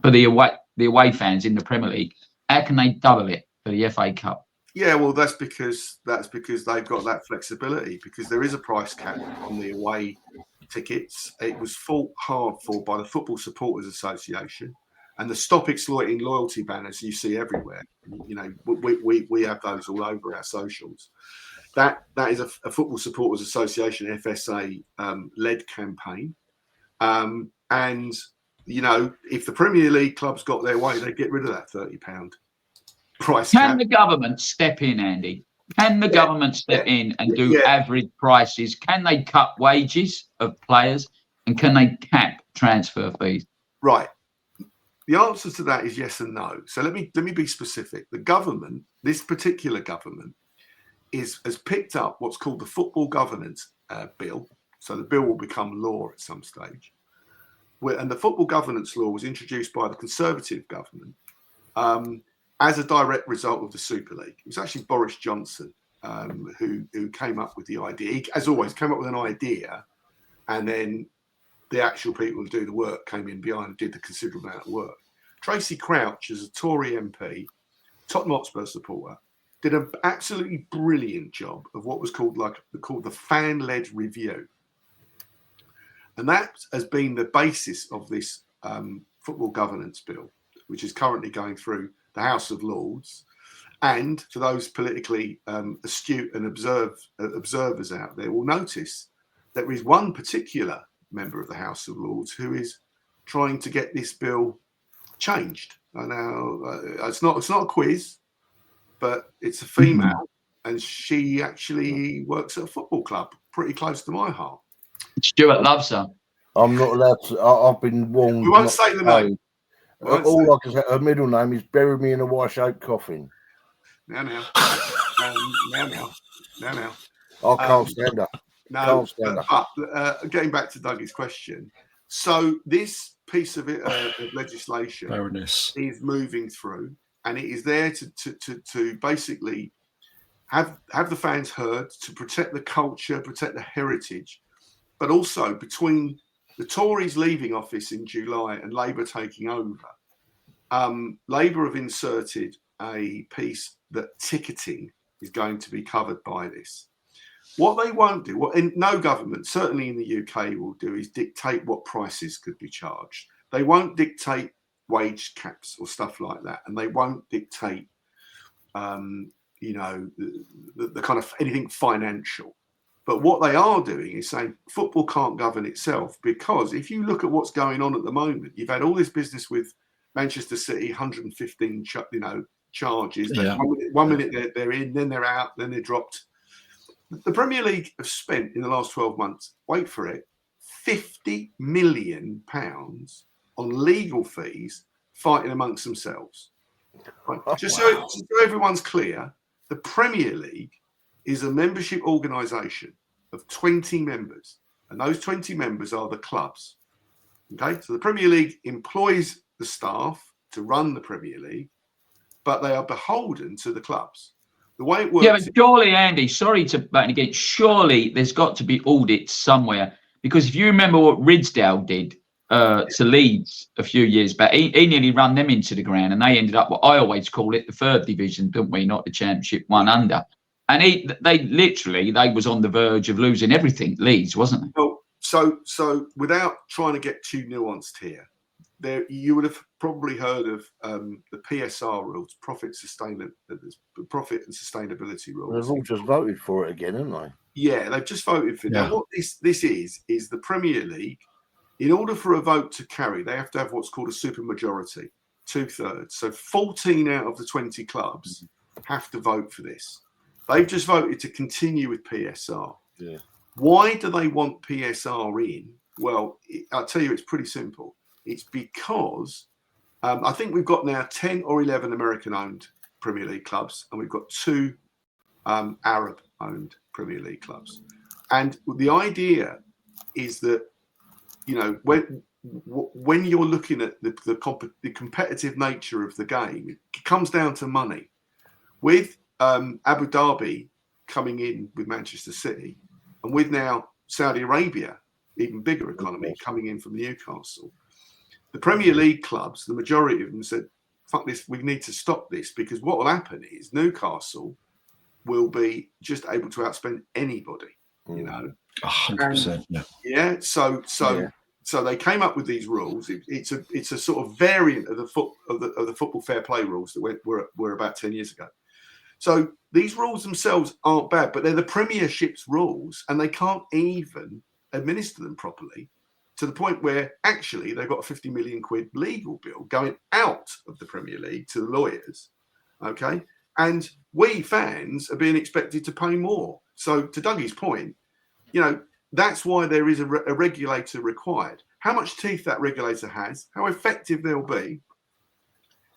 for the away fans in the Premier League, how can they double it for the FA Cup? Yeah, well, that's because they've got that flexibility, because there is a price cap on the away tickets. It was fought hard for by the Football Supporters Association, and the Stop Exploiting Loyalty banners you see everywhere. You know, we have those all over our socials. That is a Football Supporters Association FSA led campaign, and you know, if the Premier League clubs got their way, they'd get rid of that £30 price cap. Can the government step in, Andy? Can the government step in and do average prices? Can they cut wages of players, and can they cap transfer fees? Right. The answer to that is yes and no. So let me be specific. The government, this particular government, has picked up what's called the Football Governance Bill. So the bill will become law at some stage. And the Football Governance Law was introduced by the Conservative government as a direct result of the Super League. It was actually Boris Johnson who came up with the idea. He, as always, came up with an idea, and then the actual people who do the work came in behind and did the considerable amount of work. Tracy Crouch, as a Tory MP, Tottenham Hotspur supporter, did an absolutely brilliant job of what was called the fan-led review. And that has been the basis of this football governance bill, which is currently going through the House of Lords. And for those politically astute and observers out there will notice there is one particular member of the House of Lords who is trying to get this bill changed. Now, it's not a quiz, but it's a female, and she actually works at a football club pretty close to my heart. Stuart loves her. I'm not allowed to. I've been warned. We won't say the name. All I can say, her middle name is bury me in a Y-shaped coffin. Now. I can't stand her. No, but getting back to Dougie's question, so this piece of legislation is moving through, and it is there to basically have the fans heard, to protect the culture, protect the heritage, but also between the Tories leaving office in July and Labour taking over, Labour have inserted a piece that ticketing is going to be covered by this. What they won't do, what no government, certainly in the UK, will do is dictate what prices could be charged. They won't dictate wage caps or stuff like that, and they won't dictate, the kind of anything financial. But what they are doing is saying football can't govern itself, because if you look at what's going on at the moment, you've had all this business with Manchester City, 115, charges. Yeah. One minute they're in, then they're out, then they're dropped. The Premier League have spent in the last 12 months, wait for it, £50 million on legal fees fighting amongst themselves. Right? Just so everyone's clear, the Premier League is a membership organisation of 20 members, and those 20 members are the clubs. Okay, so the Premier League employs the staff to run the Premier League, but they are beholden to the clubs. The way it works. Yeah, but surely, Andy, sorry to back again, surely there's got to be audits somewhere, because if you remember what Ridsdale did to Leeds a few years back, he nearly ran them into the ground, and they ended up what I always call it the third division, don't we? Not the Championship, one under. And they was on the verge of losing everything, Leeds, wasn't they? Well, so without trying to get too nuanced here, there you would have probably heard of the PSR rules, profit and sustainability rules. They've all just voted for it again, haven't they? Yeah, they've just voted for it. Now, what this is the Premier League. In order for a vote to carry, they have to have what's called a supermajority, 2/3. So 14 out of the 20 clubs have to vote for this. They've just voted to continue with PSR. Yeah. Why do they want PSR in? Well, I'll tell you, it's pretty simple. It's because I think we've got now 10 or 11 American-owned Premier League clubs, and we've got 2 Arab-owned Premier League clubs. And the idea is that, you know, when you're looking at the competitive nature of the game, it comes down to money. With Abu Dhabi coming in with Manchester City, and with now Saudi Arabia, even bigger economy, coming in from Newcastle, the Premier League clubs, the majority of them said, fuck this, we need to stop this, because what will happen is Newcastle will be just able to outspend anybody, you know. 100%. Yeah. So they came up with these rules. It's a sort of variant of the football fair play rules that were about 10 years ago. So these rules themselves aren't bad, but they're the Premiership's rules, and they can't even administer them properly, to the point where actually they've got a 50 million quid legal bill going out of the Premier League to the lawyers. Okay. And we fans are being expected to pay more. So to Dougie's point, you know, that's why there is a regulator required. How much teeth that regulator has, how effective they'll be.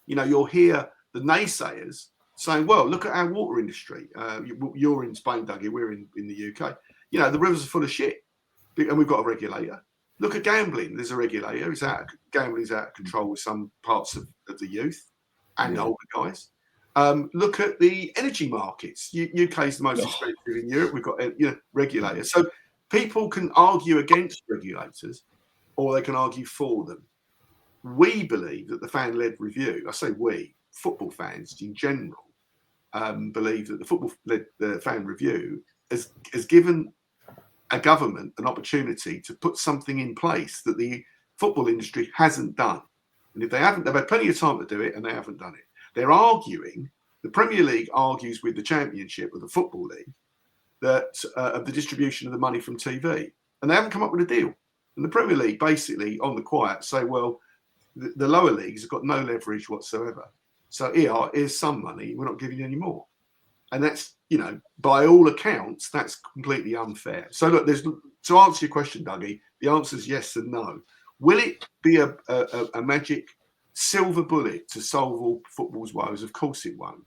You know, you'll hear the naysayers saying, well, look at our water industry. You're in Spain, Dougie, we're in the UK. You know, the rivers are full of shit, and we've got a regulator. Look at gambling. There's a regulator. Gambling's out of control with some parts of the youth and older guys. Look at the energy markets. UK is the most expensive in Europe. We've got regulators. So people can argue against regulators, or they can argue for them. We believe that the fan-led review, I say we, football fans in general, believe that the fan review has given a government an opportunity to put something in place that the football industry hasn't done. And if they haven't, they've had plenty of time to do it, and they haven't done it. They're arguing, the Premier League argues with the Championship of the Football League that of the distribution of the money from TV, and they haven't come up with a deal. And the Premier League basically, on the quiet, say, well, the lower leagues have got no leverage whatsoever. So here's some money. We're not giving you any more. And that's, you know, by all accounts, that's completely unfair. So look, to answer your question, Dougie, the answer is yes and no. Will it be a magic silver bullet to solve all football's woes? Of course it won't.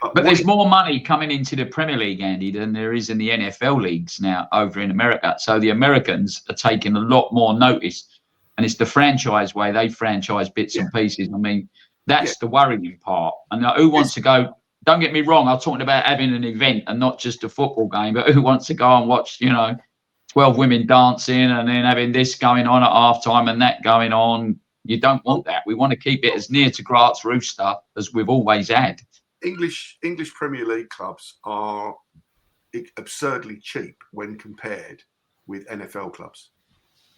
But there's more money coming into the Premier League, Andy, than there is in the NFL leagues now over in America. So the Americans are taking a lot more notice, and it's the franchise way. They franchise bits and pieces. I mean, that's the worrying part. And who wants to go? Don't get me wrong. I'm talking about having an event and not just a football game, but who wants to go and watch, 12 women dancing and then having this going on at halftime and that going on? You don't want that. We want to keep it as near to grass rooster as we've always had. English Premier League clubs are absurdly cheap when compared with NFL clubs.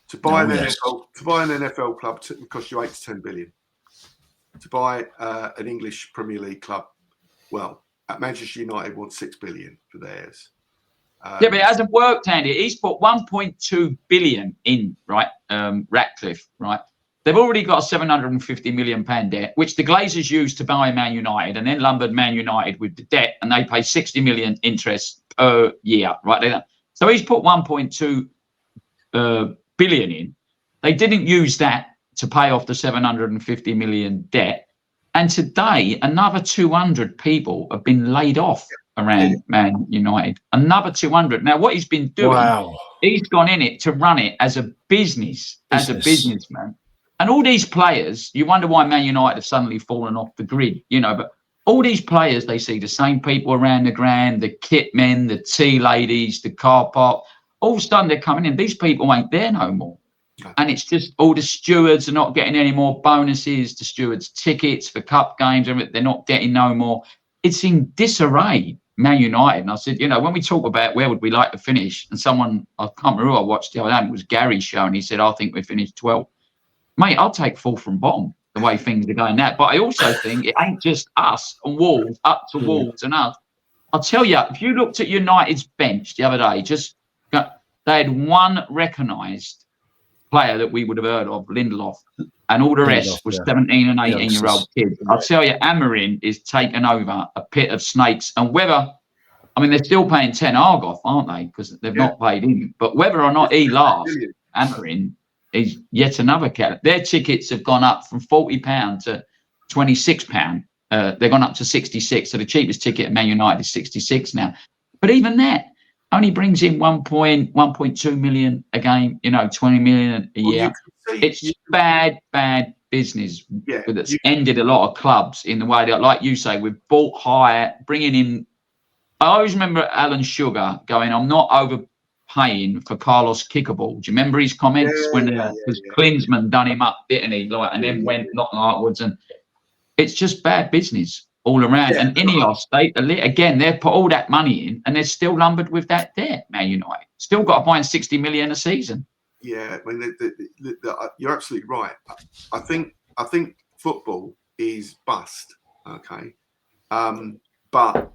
To buy an NFL club would cost you 8 to 10 billion. To buy an English Premier League club, well, at Manchester United want 6 billion for theirs. But it hasn't worked, Andy. He's put 1.2 billion in, right? Ratcliffe, right? They've already got a £750 million debt, which the Glazers used to buy Man United, and then lumbered Man United with the debt, and they pay 60 million interest per year, right? So he's put 1.2 billion in. They didn't use that to pay off the 750 million debt. And today, another 200 people have been laid off around Man United. Another 200. Now, what he's been doing, he's gone in it to run it as a business, as a businessman. And all these players, you wonder why Man United have suddenly fallen off the grid, but all these players, they see the same people around the ground, the kit men, the tea ladies, the car park. All of a sudden, they're coming in. These people ain't there no more. And it's just all the stewards are not getting any more bonuses, the stewards' tickets for cup games, they're not getting no more. It's in disarray, Man United. And I said, when we talk about where would we like to finish, and someone, I can't remember who I watched the other day, it was Gary's show, and he said, I think we finished 12th. mate, I'll take fourth from bottom the way things are going now. But I also think it ain't just us and Wolves, up to Wolves and us. I'll tell you, if you looked at United's bench the other day, they had one recognised player that we would have heard of, Lindelof, and all the rest was 17 and 18-year-old kids. I'll tell you, Amorim is taking over a pit of snakes. And they're still paying 10 Argoff, aren't they? Because they've not paid him. But whether or not he lasts, Amorim is yet another cat. Their tickets have gone up from £40 to £26. They've gone up to 66. So the cheapest ticket at Man United is 66 now. But even that only brings in 1.2 million a game, 20 million a year. It's bad business that's ended a lot of clubs in the way that, like you say, we've bought higher, bringing in. I always remember Alan Sugar going, I'm not overpaying for Carlos Kickerball. Do you remember his comments because Klinsmann done him up, didn't he? And then went knocking outwards. And it's just bad business all around. And Ineos, they've put all that money in and they're still lumbered with that debt, Man United. Still got to buy 60 million a season. Yeah, I mean, you're absolutely right. I think football is bust, okay? But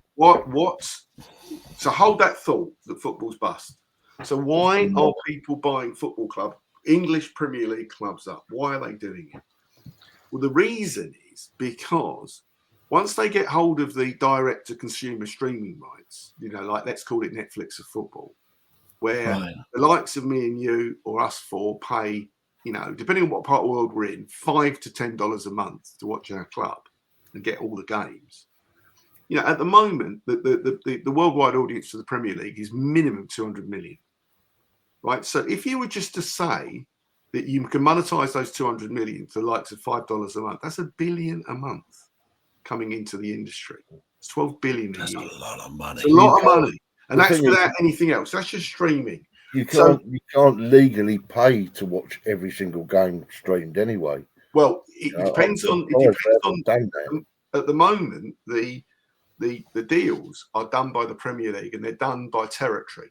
so hold that thought that football's bust. So why are people buying football club, English Premier League clubs up? Why are they doing it? Well, the reason is because once they get hold of the direct-to-consumer streaming rights, like let's call it Netflix of football, where the likes of me and you or us four pay, depending on what part of the world we're in, $5 to $10 a month to watch our club and get all the games. At the moment, the worldwide audience for the Premier League is minimum 200 million, right? So if you were just to say that you can monetize those 200 million to the likes of $5 a month, that's $1 billion a month coming into the industry. It's 12 billion a year. That's a lot of money. It's a lot of money. And that's without anything else. That's just streaming. You can't legally pay to watch every single game streamed anyway. Well, it depends on at the moment, the deals are done by the Premier League and they're done by territory.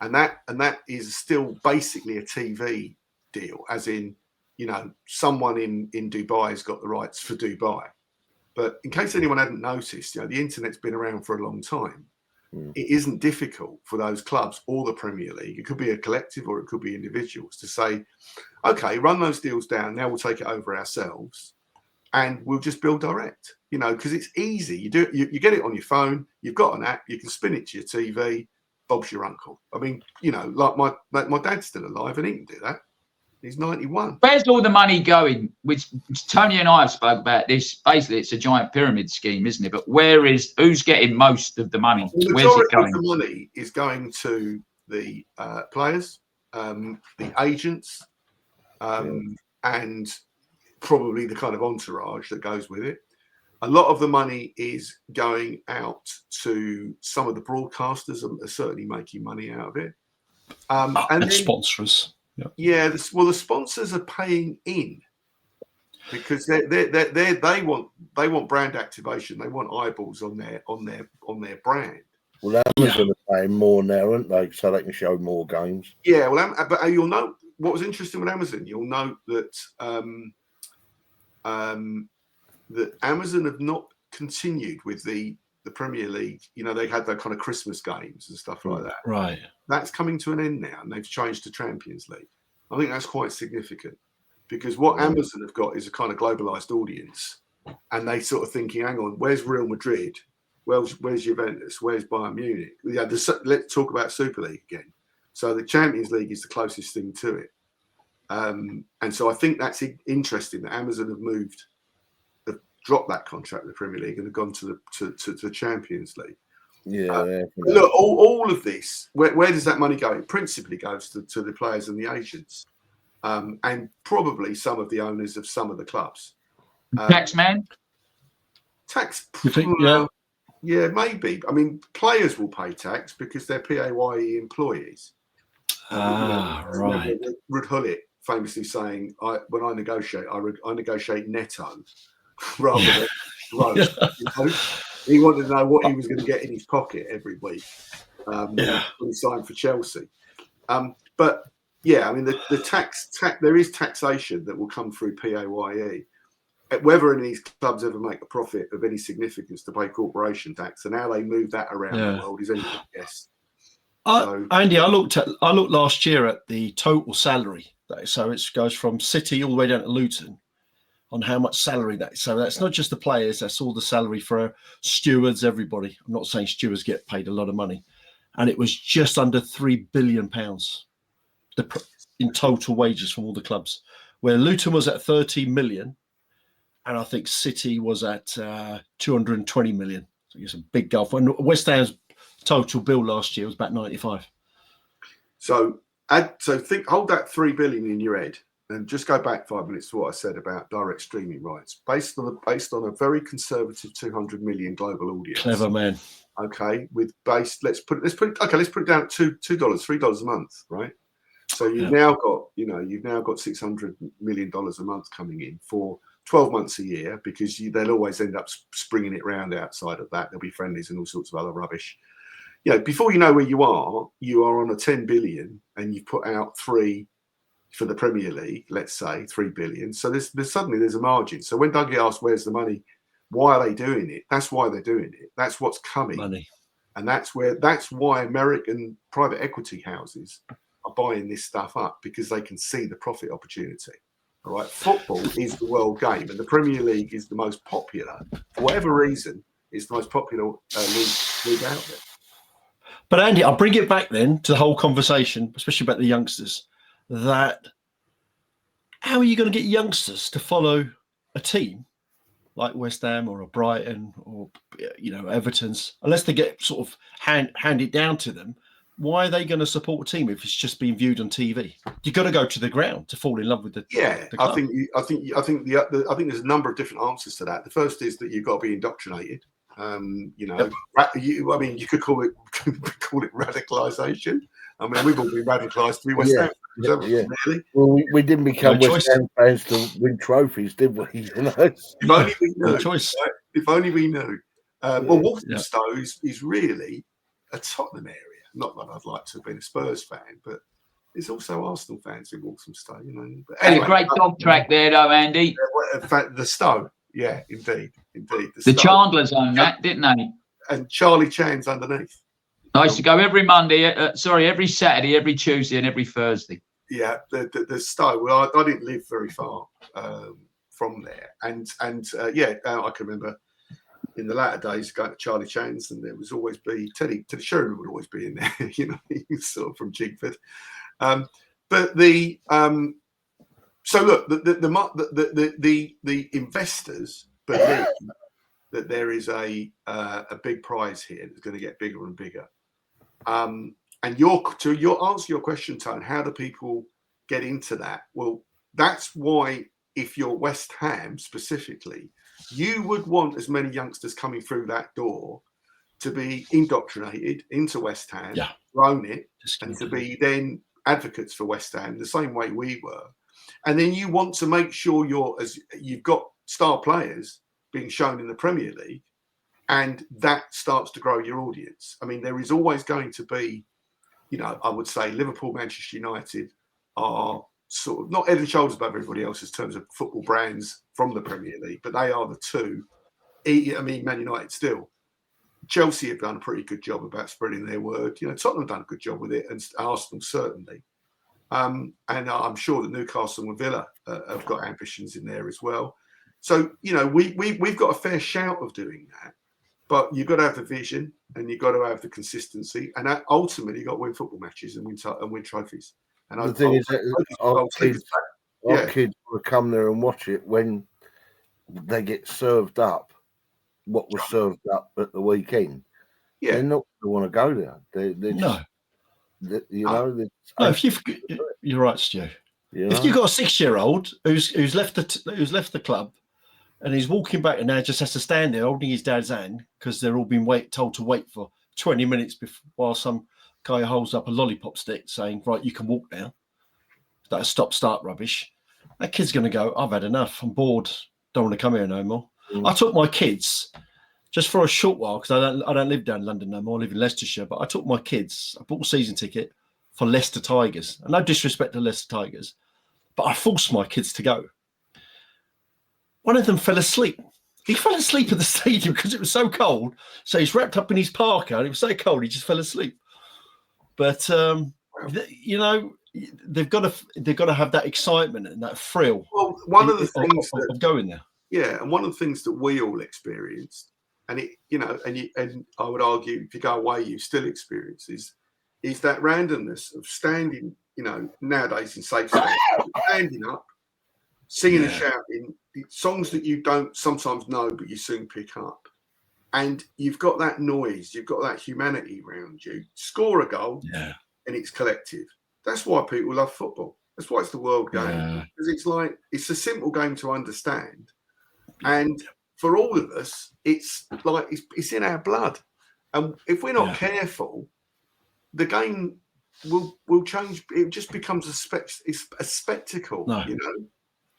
And that is still basically a TV deal, as in, someone in Dubai has got the rights for Dubai. But in case anyone hadn't noticed, the internet's been around for a long time. It isn't difficult for those clubs or the Premier League. It could be a collective or it could be individuals to say, okay, run those deals down. Now we'll take it over ourselves and we'll just build direct, because it's easy. You get it on your phone. You've got an app. You can spin it to your TV. Bob's your uncle. I mean, like my dad's still alive and he can do that. He's 91. Where's all the money going? Which Tony and I have spoke about this. Basically, it's a giant pyramid scheme, isn't it? But who's getting most of the money? The Where's it going? The money is going to the players, the agents, and probably the kind of entourage that goes with it. A lot of the money is going out to some of the broadcasters are certainly making money out of it. And sponsors. The sponsors are paying in because they want brand activation. They want eyeballs on their brand. Well, Amazon are paying more now, aren't they? So they can show more games. Yeah, but you'll note what was interesting with Amazon. You'll note that that Amazon have not continued with the Premier League. They had that kind of Christmas games and stuff like that. Right. That's coming to an end now, and they've changed to Champions League. I think that's quite significant because what Amazon have got is a kind of globalized audience, and they sort of thinking, hang on, where's Real Madrid? Where's Juventus? Where's Bayern Munich? Let's talk about Super League again. So the Champions League is the closest thing to it. And so I think that's interesting that Amazon have dropped that contract with the Premier League and have gone to the Champions League. Look, all of this, where does that money go? It principally goes to the players and the agents, and probably some of the owners of some of the clubs. Tax man? Tax? You think, yeah, maybe. I mean, players will pay tax because they're PAYE employees. Right. Ruud Gullit famously saying, when I negotiate, I negotiate netto rather than gross. He wanted to know what he was going to get in his pocket every week when he signed for Chelsea. But Yeah, I mean the tax there is taxation that will come through PAYE. Whether any of these clubs ever make a profit of any significance to pay corporation tax, and how they move that around the world is anybody's guess. Andy, I looked last year at the total salary. So it goes from City all the way down to Luton on how much salary that is. So that's not just the players, that's all the salary for stewards, everybody. I'm not saying stewards get paid a lot of money. And it was just under £3 billion in total wages from all the clubs, where Luton was at 30 million. And I think City was at 220 million. So it's a big gulf. And West Ham's total bill last year was about 95. So hold that 3 billion in your head and just go back 5 minutes to what I said about direct streaming rights, based on a very conservative 200 million global audience. Clever man. Okay, let's put it down at $2, $3 a month, right? So you've now got $600 million a month coming in for 12 months a year, because they'll always end up springing it round outside of that. There'll be friendlies and all sorts of other rubbish. Before you know where you are on a 10 billion, and you've put out 3 for the Premier League, let's say 3 billion. So there's suddenly a margin. So when Dougie asked, where's the money? Why are they doing it? That's why they're doing it. That's what's coming. Money. And that's why American private equity houses are buying this stuff up, because they can see the profit opportunity. All right. Football is the world game, and the Premier League is the most popular. For whatever reason, it's the most popular league out there. But Andy, I'll bring it back then to the whole conversation, especially about the youngsters, that how are you going to get youngsters to follow a team like West Ham or a Brighton or, Everton's, unless they get sort of hand it down to them? Why are they going to support a team if it's just being viewed on TV? You've got to go to the ground to fall in love with the club. I think there's a number of different answers to that. The first is that you've got to be indoctrinated. You could call it radicalisation. I mean, we've all been radicalised to be West Ham. Really? Well, we didn't become West Ham fans to win trophies, did we? If only we knew. If only we knew. Well, Walthamstow is really a Tottenham area. Not that I'd like to have been a Spurs fan, but there's also Arsenal fans in Walthamstow. But anyway, a great dog track there, though, Andy. In fact, the Stowe. Yeah, indeed. The Chandlers owned that, didn't they? And Charlie Chan's underneath. I used to go every every Saturday, every Tuesday, and every Thursday. Yeah, the Stowe. Well, I didn't live very far from there, and I can remember in the latter days going to Charlie Chan's, and there was always be Teddy Sheringham would always be in there. He was sort of from Chingford. But the so look, the investors believe that there is a big prize here that's going to get bigger and bigger. And to answer your question, Tone, how do people get into that? Well, that's why, if you're West Ham specifically, you would want as many youngsters coming through that door to be indoctrinated into West Ham, to own it, and to be then advocates for West Ham the same way we were. And then you want to make sure you've got star players being shown in the Premier League, and that starts to grow your audience. I mean, there is always going to be, I would say Liverpool, Manchester United are sort of not head and shoulders above everybody else in terms of football brands from the Premier League, but they are the two. I mean, Man United still. Chelsea have done a pretty good job about spreading their word. Tottenham have done a good job with it, and Arsenal certainly. And I'm sure that Newcastle and Villa have got ambitions in there as well. So, we've got a fair shout of doing that. But you've got to have the vision, and you've got to have the consistency, and ultimately you've got to win football matches and win trophies. And the thing is, our kids will come there and watch it when they get served up what was served up at the weekend. Yeah, they're not going to want to go there. You're right, Stu. If you've got a 6-year-old who's left the club, and he's walking back and now just has to stand there holding his dad's hand because they're all been told to wait for 20 minutes while some guy holds up a lollipop stick saying, right, you can walk now. That stop-start rubbish. That kid's going to go, I've had enough. I'm bored. Don't want to come here no more. I took my kids just for a short while, because I don't live down in London no more. I live in Leicestershire. But I took my kids. I bought a season ticket for Leicester Tigers. And no disrespect to Leicester Tigers, but I forced my kids to go. One of them fell asleep. He fell asleep at the stadium because it was so cold. So he's wrapped up in his parka and it was so cold he just fell asleep. But you know, they've got to have that excitement and that thrill. Well, one of the things of going there. Yeah, and one of the things that we all experienced, and it, you know, and I would argue if you go away, you still experience is that randomness of standing, you know, nowadays in safe space, standing up, singing and shouting songs that you don't sometimes know, but you soon pick up. And you've got that noise, you've got that humanity around you. Score a goal, and it's collective. That's why people love football. That's why it's the world game. Because it's like, it's a simple game to understand. And for all of us, it's like, it's in our blood. And if we're not careful, the game will change. It just becomes a spectacle, you know?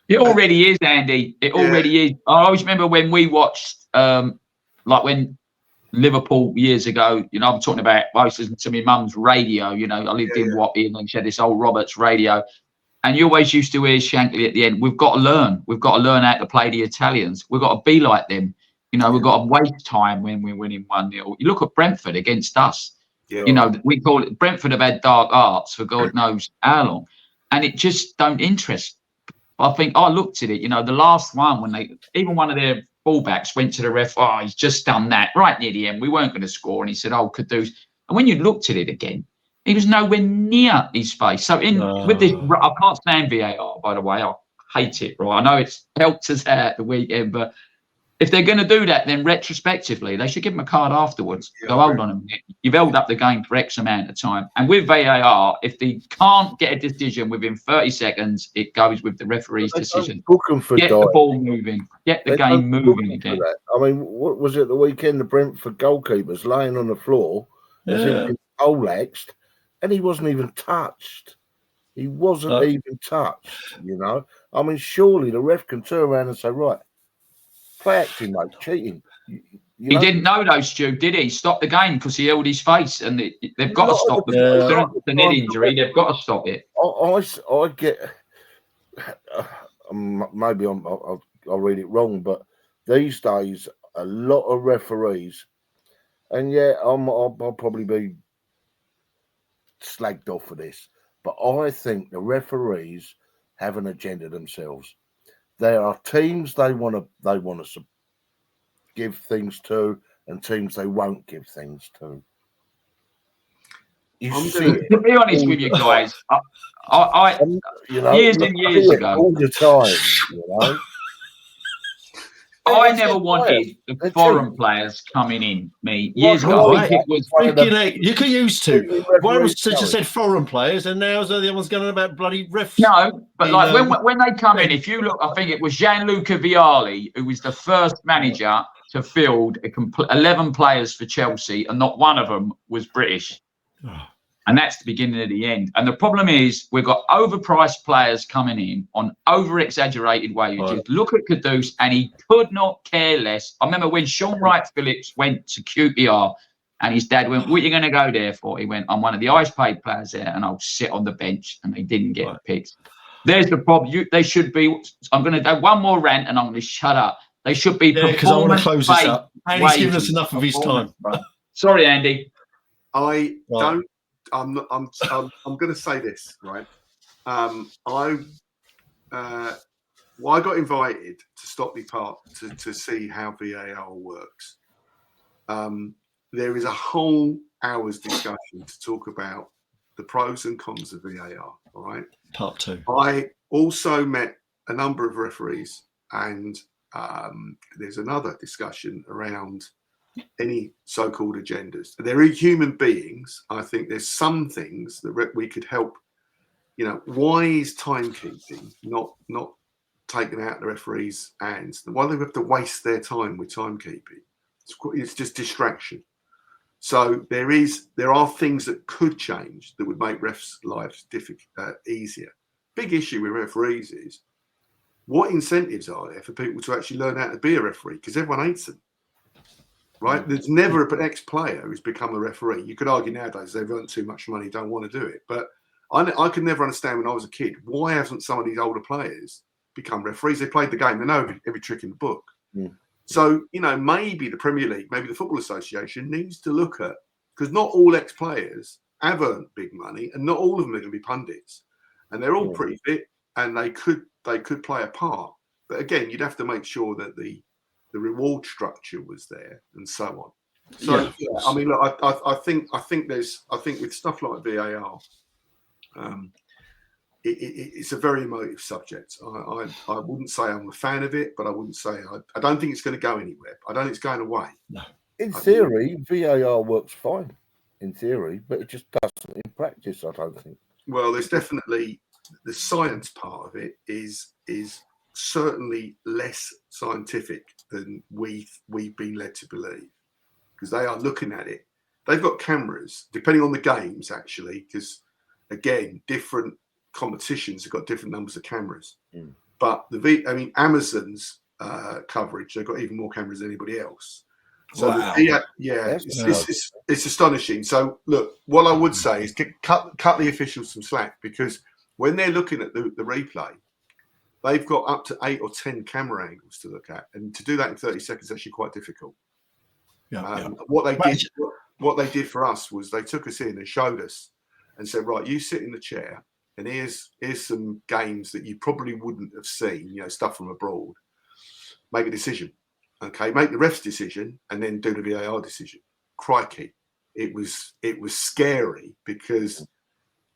It already is, Andy. It already is. I always remember when we watched, like when Liverpool years ago, you know, I'm talking about, I used to listen to my mum's radio, you know, I lived in Wapping and she had this old Roberts radio. And you always used to hear Shankly at the end, we've got to learn. We've got to learn how to play the Italians. We've got to be like them. You know, we've got to waste time when we're winning 1-0. You look at Brentford against us. You know, we call it, Brentford have had dark arts for God knows how long. And it just don't interest. I think I looked at it, you know, the last one when even one of their fullbacks went to the ref, oh, he's just done that right near the end. We weren't going to score. And he said, oh, Kudus. And when you looked at it again, he was nowhere near his face. So with this, I can't stand VAR, by the way. I hate it, right? I know it's helped us out the weekend, but if they're going to do that, then retrospectively, they should give him a card afterwards. Go, hold on a minute. You've held up the game for X amount of time. And with VAR, if they can't get a decision within 30 seconds, it goes with the referee's decision. Get the ball moving. Get the game moving again. I mean, what was it the weekend? The Brentford goalkeeper's laying on the floor as he'd been poleaxed, and he wasn't even touched. He wasn't even touched, you know. I mean, surely the ref can turn around and say, right, play acting, mate, cheating. He didn't know though, Stu, did he? Stop the game because he held his face, and they've got to stop the head injury. They've got to stop it. I get, maybe I'll read it wrong, but these days a lot of referees, and I'll probably be slagged off for this, but I think the referees have an agenda themselves. There are teams they want to give things to, and teams they won't give things to. To be honest with you guys, I you know, years and years ago, all the time, you know. I never wanted the foreign players coming in. Years ago, I think it was you could use to. One was just said foreign players, and now the other one's going on about bloody refs. No, but like when they come in, if you look, I think it was Gianluca Vialli who was the first manager to field 11 players for Chelsea, and not one of them was British. And that's the beginning of the end. And the problem is we've got overpriced players coming in on over-exaggerated wages. Right. Look at Kudus, and he could not care less. I remember when Sean Wright-Phillips went to QPR and his dad went, what are you going to go there for? He went, I'm one of the highest paid players there and I'll sit on the bench. And they didn't get picked. There's the problem. They should be, I'm going to do one more rant and I'm going to shut up. They should be because I want to close this up. And he's given us enough of his time. Right. Sorry, Andy. I'm going to say this, right? I got invited to Stockley Park to see how VAR works. There is a whole hour's discussion to talk about the pros and cons of VAR. All right. Part 2. I also met a number of referees, and there's another discussion around any so-called agendas. They're human beings. I think there's some things that we could help. You know, why is timekeeping not taken out of the referees' hands? Why do they have to waste their time with timekeeping? It's just distraction. So there are things that could change that would make refs' lives easier. Big issue with referees is what incentives are there for people to actually learn how to be a referee? Because everyone hates them. right? There's never an ex-player who's become a referee. You could argue nowadays they've earned too much money, don't want to do it. But I could never understand when I was a kid, why haven't some of these older players become referees? They played the game. They know every trick in the book. So, maybe the Premier League, maybe the Football Association needs to look at, because not all ex-players have earned big money and not all of them are going to be pundits. And they're all pretty fit and they could play a part. But again, you'd have to make sure that the reward structure was there and so on. So, I mean, look, I think with stuff like VAR, it's a very emotive subject. I wouldn't say I'm a fan of it, but I wouldn't say I don't think it's going to go anywhere. I don't think it's going away. No. In theory, VAR works fine. In theory, but it just doesn't in practice, I don't think. Well, there's definitely the science part of it is certainly less scientific than we've been led to believe, because they are looking at it. They've got cameras, depending on the games, actually, because again, different competitions have got different numbers of cameras. But Amazon's coverage, they've got even more cameras than anybody else. So it's astonishing. So look, what I would say is cut the officials some slack, because when they're looking at the replay, they've got up to 8 or 10 camera angles to look at, and to do that in 30 seconds is actually quite difficult. What they did for us was they took us in and showed us and said, right, you sit in the chair, and here's some games that you probably wouldn't have seen, stuff from abroad. Make a decision. Okay, make the ref's decision and then do the VAR decision. Crikey. It was scary, because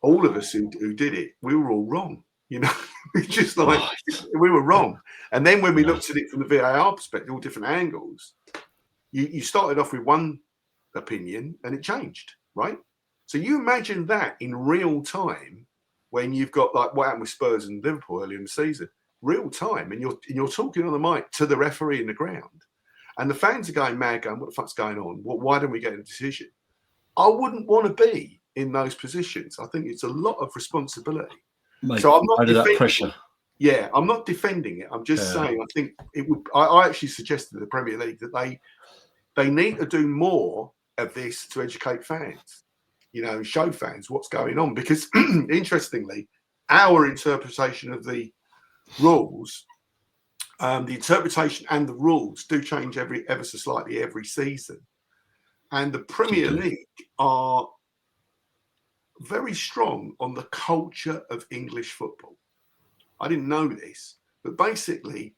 all of us who did it, we were all wrong. Just like we were wrong. And then when we looked at it from the VAR perspective, all different angles, you started off with one opinion and it changed, right? So you imagine that in real time, when you've got like what happened with Spurs and Liverpool earlier in the season, real time, and you're talking on the mic to the referee in the ground, and the fans are going mad, going, what the fuck's going on? Why don't we get a decision? I wouldn't want to be in those positions. I think it's a lot of responsibility. Mate, so I'm not under that pressure. Yeah, I'm not defending it. I'm just saying I think it would. I actually suggested to the Premier League that they need to do more of this to educate fans, and show fans what's going on. Because interestingly, our interpretation of the rules, the interpretation and the rules do change ever so slightly every season. And the Premier League are very strong on the culture of English football. I didn't know this, but basically,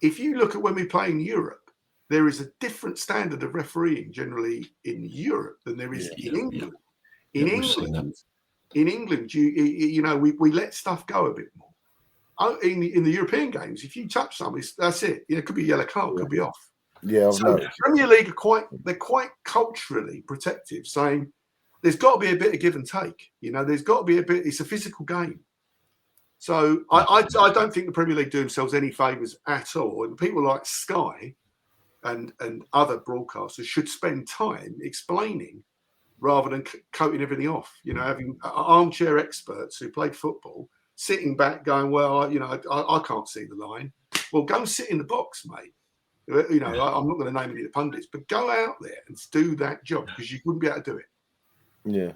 if you look at when we play in Europe, there is a different standard of refereeing generally in Europe than there is in England. In England, we let stuff go a bit more. In the European games, if you touch something, that's it. It could be a yellow card, could be off. Yeah, so the Premier League are quite culturally protective, saying there's got to be a bit of give and take. There's got to be a bit. It's a physical game. So I don't think the Premier League do themselves any favours at all. And people like Sky and other broadcasters should spend time explaining rather than coating everything off. Having armchair experts who played football sitting back going, well, I can't see the line. Well, go and sit in the box, mate. I'm not going to name any of the pundits, but go out there and do that job, because you wouldn't be able to do it. Yeah.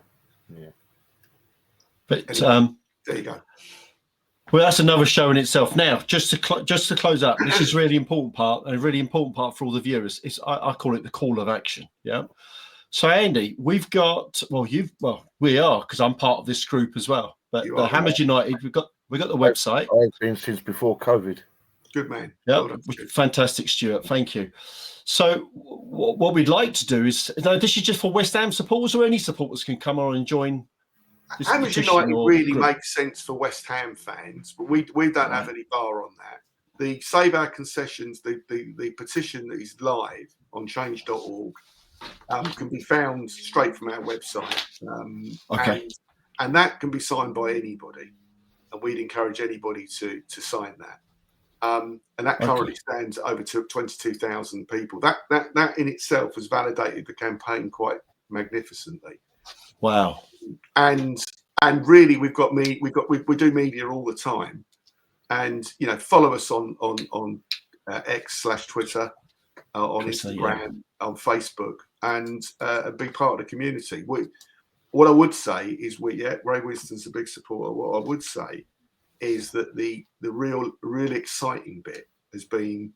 But there you go. Well, that's another show in itself. Now, just to close up, this is really important part, and a really important part for all the viewers. I call it the call of action. Yeah. So, Andy, we've got we are, because I'm part of this group as well. But the Hammers United, we've got the website. I've been since before COVID. Good man. Yeah, well fantastic, Stuart. Thank you. So, what we'd like to do is, this is just for West Ham supporters, or any supporters can come on and join. Hammers United really makes sense for West Ham fans, but we don't have any bar on that. The Save Our Concessions, the petition that is live on change.org can be found straight from our website. And that can be signed by anybody, and we'd encourage anybody to sign that. And that currently stands at over 22,000 people. That in itself has validated the campaign quite magnificently. Wow. And really, we do media all the time, and follow us on X/Twitter, on Instagram, on Facebook, and a big part of the community. What I would say is, Ray Winston's a big supporter. What I would say is that the really exciting bit has been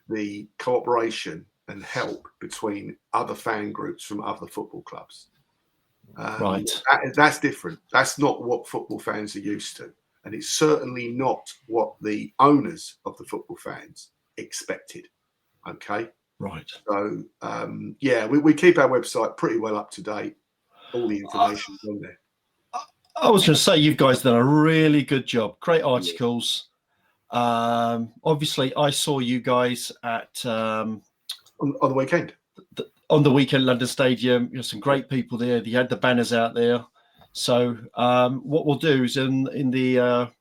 the cooperation and help between other fan groups from other football clubs. Right. That's different. That's not what football fans are used to. And it's certainly not what the owners of the football fans expected. Okay. Right. So, we keep our website pretty well up to date. All the information is on there. I was going to say, you guys done a really good job. Great articles. Obviously, I saw you guys at on the weekend. On the weekend, London Stadium. Some great people there. You had the banners out there. So what we'll do is in the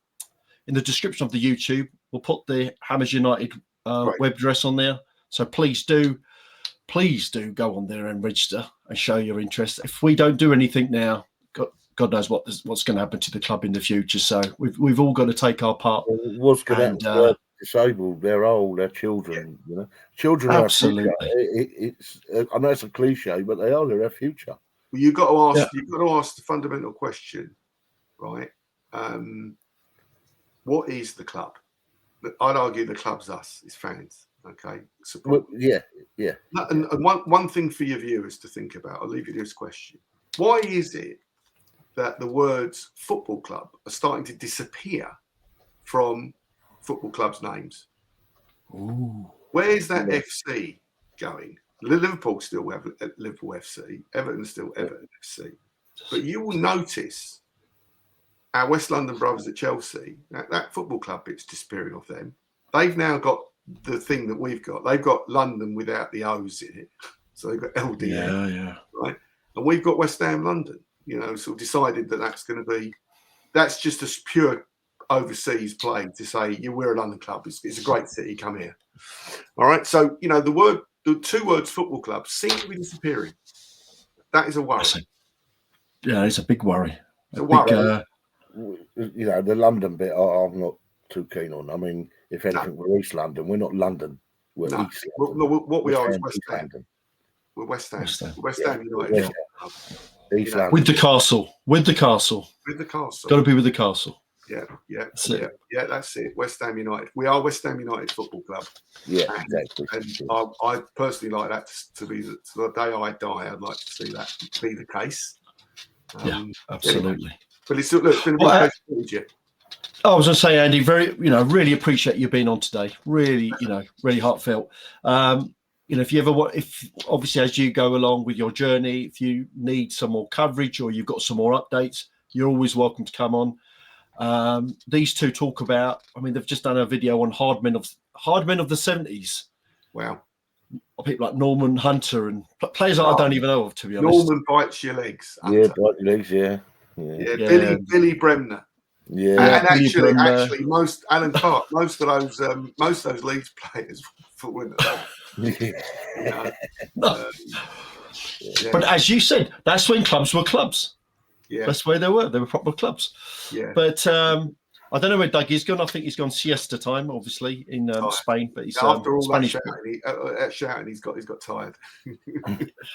description of the YouTube, we'll put the Hammers United web address on there. So please do go on there and register and show your interest. If we don't do anything now, God knows what's going to happen to the club in the future. So we've all got to take our part. What's going to happen to the disabled? They're old, they're children. You know, children absolutely. Are our future. I know it's a cliche, but they're our future. Well, you've got to ask. You've got to ask the fundamental question, right? What is the club? I'd argue the club's us. It's fans. Okay. Well, yeah. And one thing for your viewers to think about. I'll leave you this question: why is it that the words football club are starting to disappear from football clubs' names? Ooh. Where's that FC going? Liverpool still have Liverpool FC. Everton still Everton FC. But you will notice our West London brothers at Chelsea, that football club bit's disappearing off them. They've now got the thing that we've got. They've got London without the O's in it. So they've got LDN. Yeah. Right? And we've got West Ham London. So decided that's just a pure overseas play to say, we're a London club. It's a great city. Come here. All right. So, the two words football club seem to be disappearing. That is a worry. It's a big worry. It's a worry. The London bit, I'm not too keen on. I mean, if anything, we're East London. We're not London. We're East London. What we are is West Ham. We're West Ham. West Ham United. East London. With the castle. Got to be with the castle. Yeah, that's it. West Ham United. We are West Ham United Football Club. Yeah, exactly. And I personally like that to be the day I die. I'd like to see that be the case. Absolutely. Anyway. But it's been a big place to meet you. I was going to say, Andy, really appreciate you being on today. Really, really heartfelt. If obviously as you go along with your journey, if you need some more coverage or you've got some more updates, you're always welcome to come on. These two talk about. They've just done a video on hardmen of the 70s. Wow. People like Norman Hunter and players that I don't even know of, to be honest. Norman bites your legs. Hunter. Yeah, bite your legs. Yeah. Billy Bremner. Yeah, and actually, most Alan Clark, most of those Leeds players for winner. But as you said, that's when clubs were clubs. Yeah, that's where they were. They were proper clubs. Yeah. But I don't know where Dougie's gone. I think he's gone siesta time, obviously in Spain. But he's after all Spanish. that shouting, he's got tired.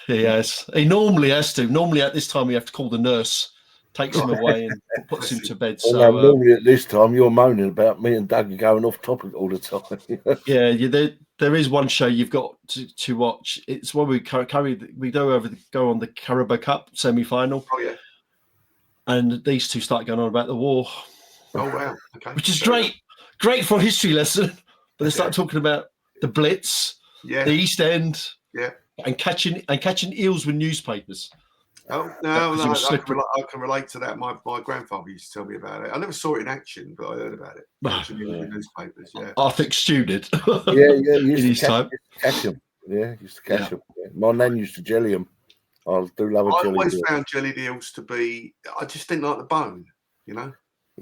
He has. He normally has to. Normally at this time, we have to call the nurse. Takes him away and puts him to bed. So normally at this time you're moaning about me and Dougie going off topic all the time. There is one show you've got to watch. It's when we go on the Carabao Cup semi-final. Oh yeah. And these two start going on about the war. Oh wow! Okay. Which is great for a history lesson. But they start talking about the Blitz, the East End, and catching eels with newspapers. Oh no! I can relate to that. My grandfather used to tell me about it. I never saw it in action, but I heard about it. In newspapers, I think Stu did. Used to catch them. Yeah, used to catch them. Yeah. My nan used to jelly them. I do love a jelly. I always found jellied eels to be. I just didn't like the bone. Yeah,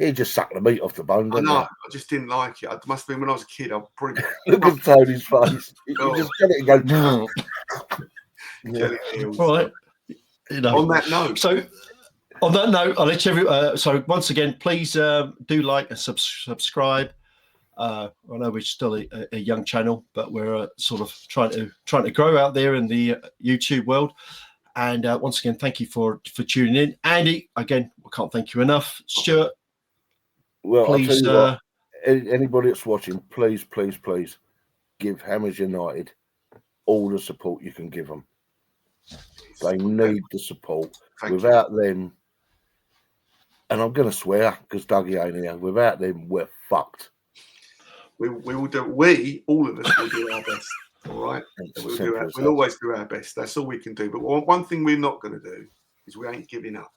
you just suck the meat off the bone. I know. I just didn't like it. It must have been when I was a kid. I probably look at Tony's face. You just get it and go. Jellied eels. Right. On that note, I'll let you so once again, please do like and subscribe. I know we're still a young channel, but we're sort of trying to grow out there in the YouTube world. And once again, thank you for tuning in, Andy. Again, I can't thank you enough, Stuart. Well, please, I'll tell you what, anybody that's watching, please give Hammers United all the support you can give them. They need the support. Without them, and I'm going to swear because Duggy ain't here, without them, we're fucked. We will do. We, all of us, will do our best. All right, we'll always do our best. That's all we can do. But one thing we're not going to do is we ain't giving up.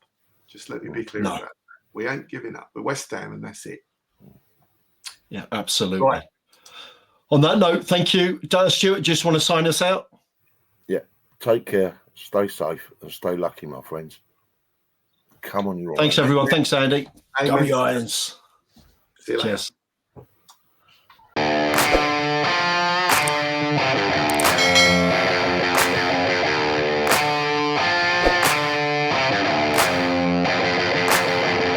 Just let me be clear about that. We ain't giving up. We're West Ham, and that's it. Yeah, absolutely. Right. On that note, thank you, Stuart. Just want to sign us out. Yeah, take care, stay safe, and stay lucky, my friends. Come on, you. Thanks, everyone. Thanks, Andy. Amen. Go Irons. See you later. Cheers.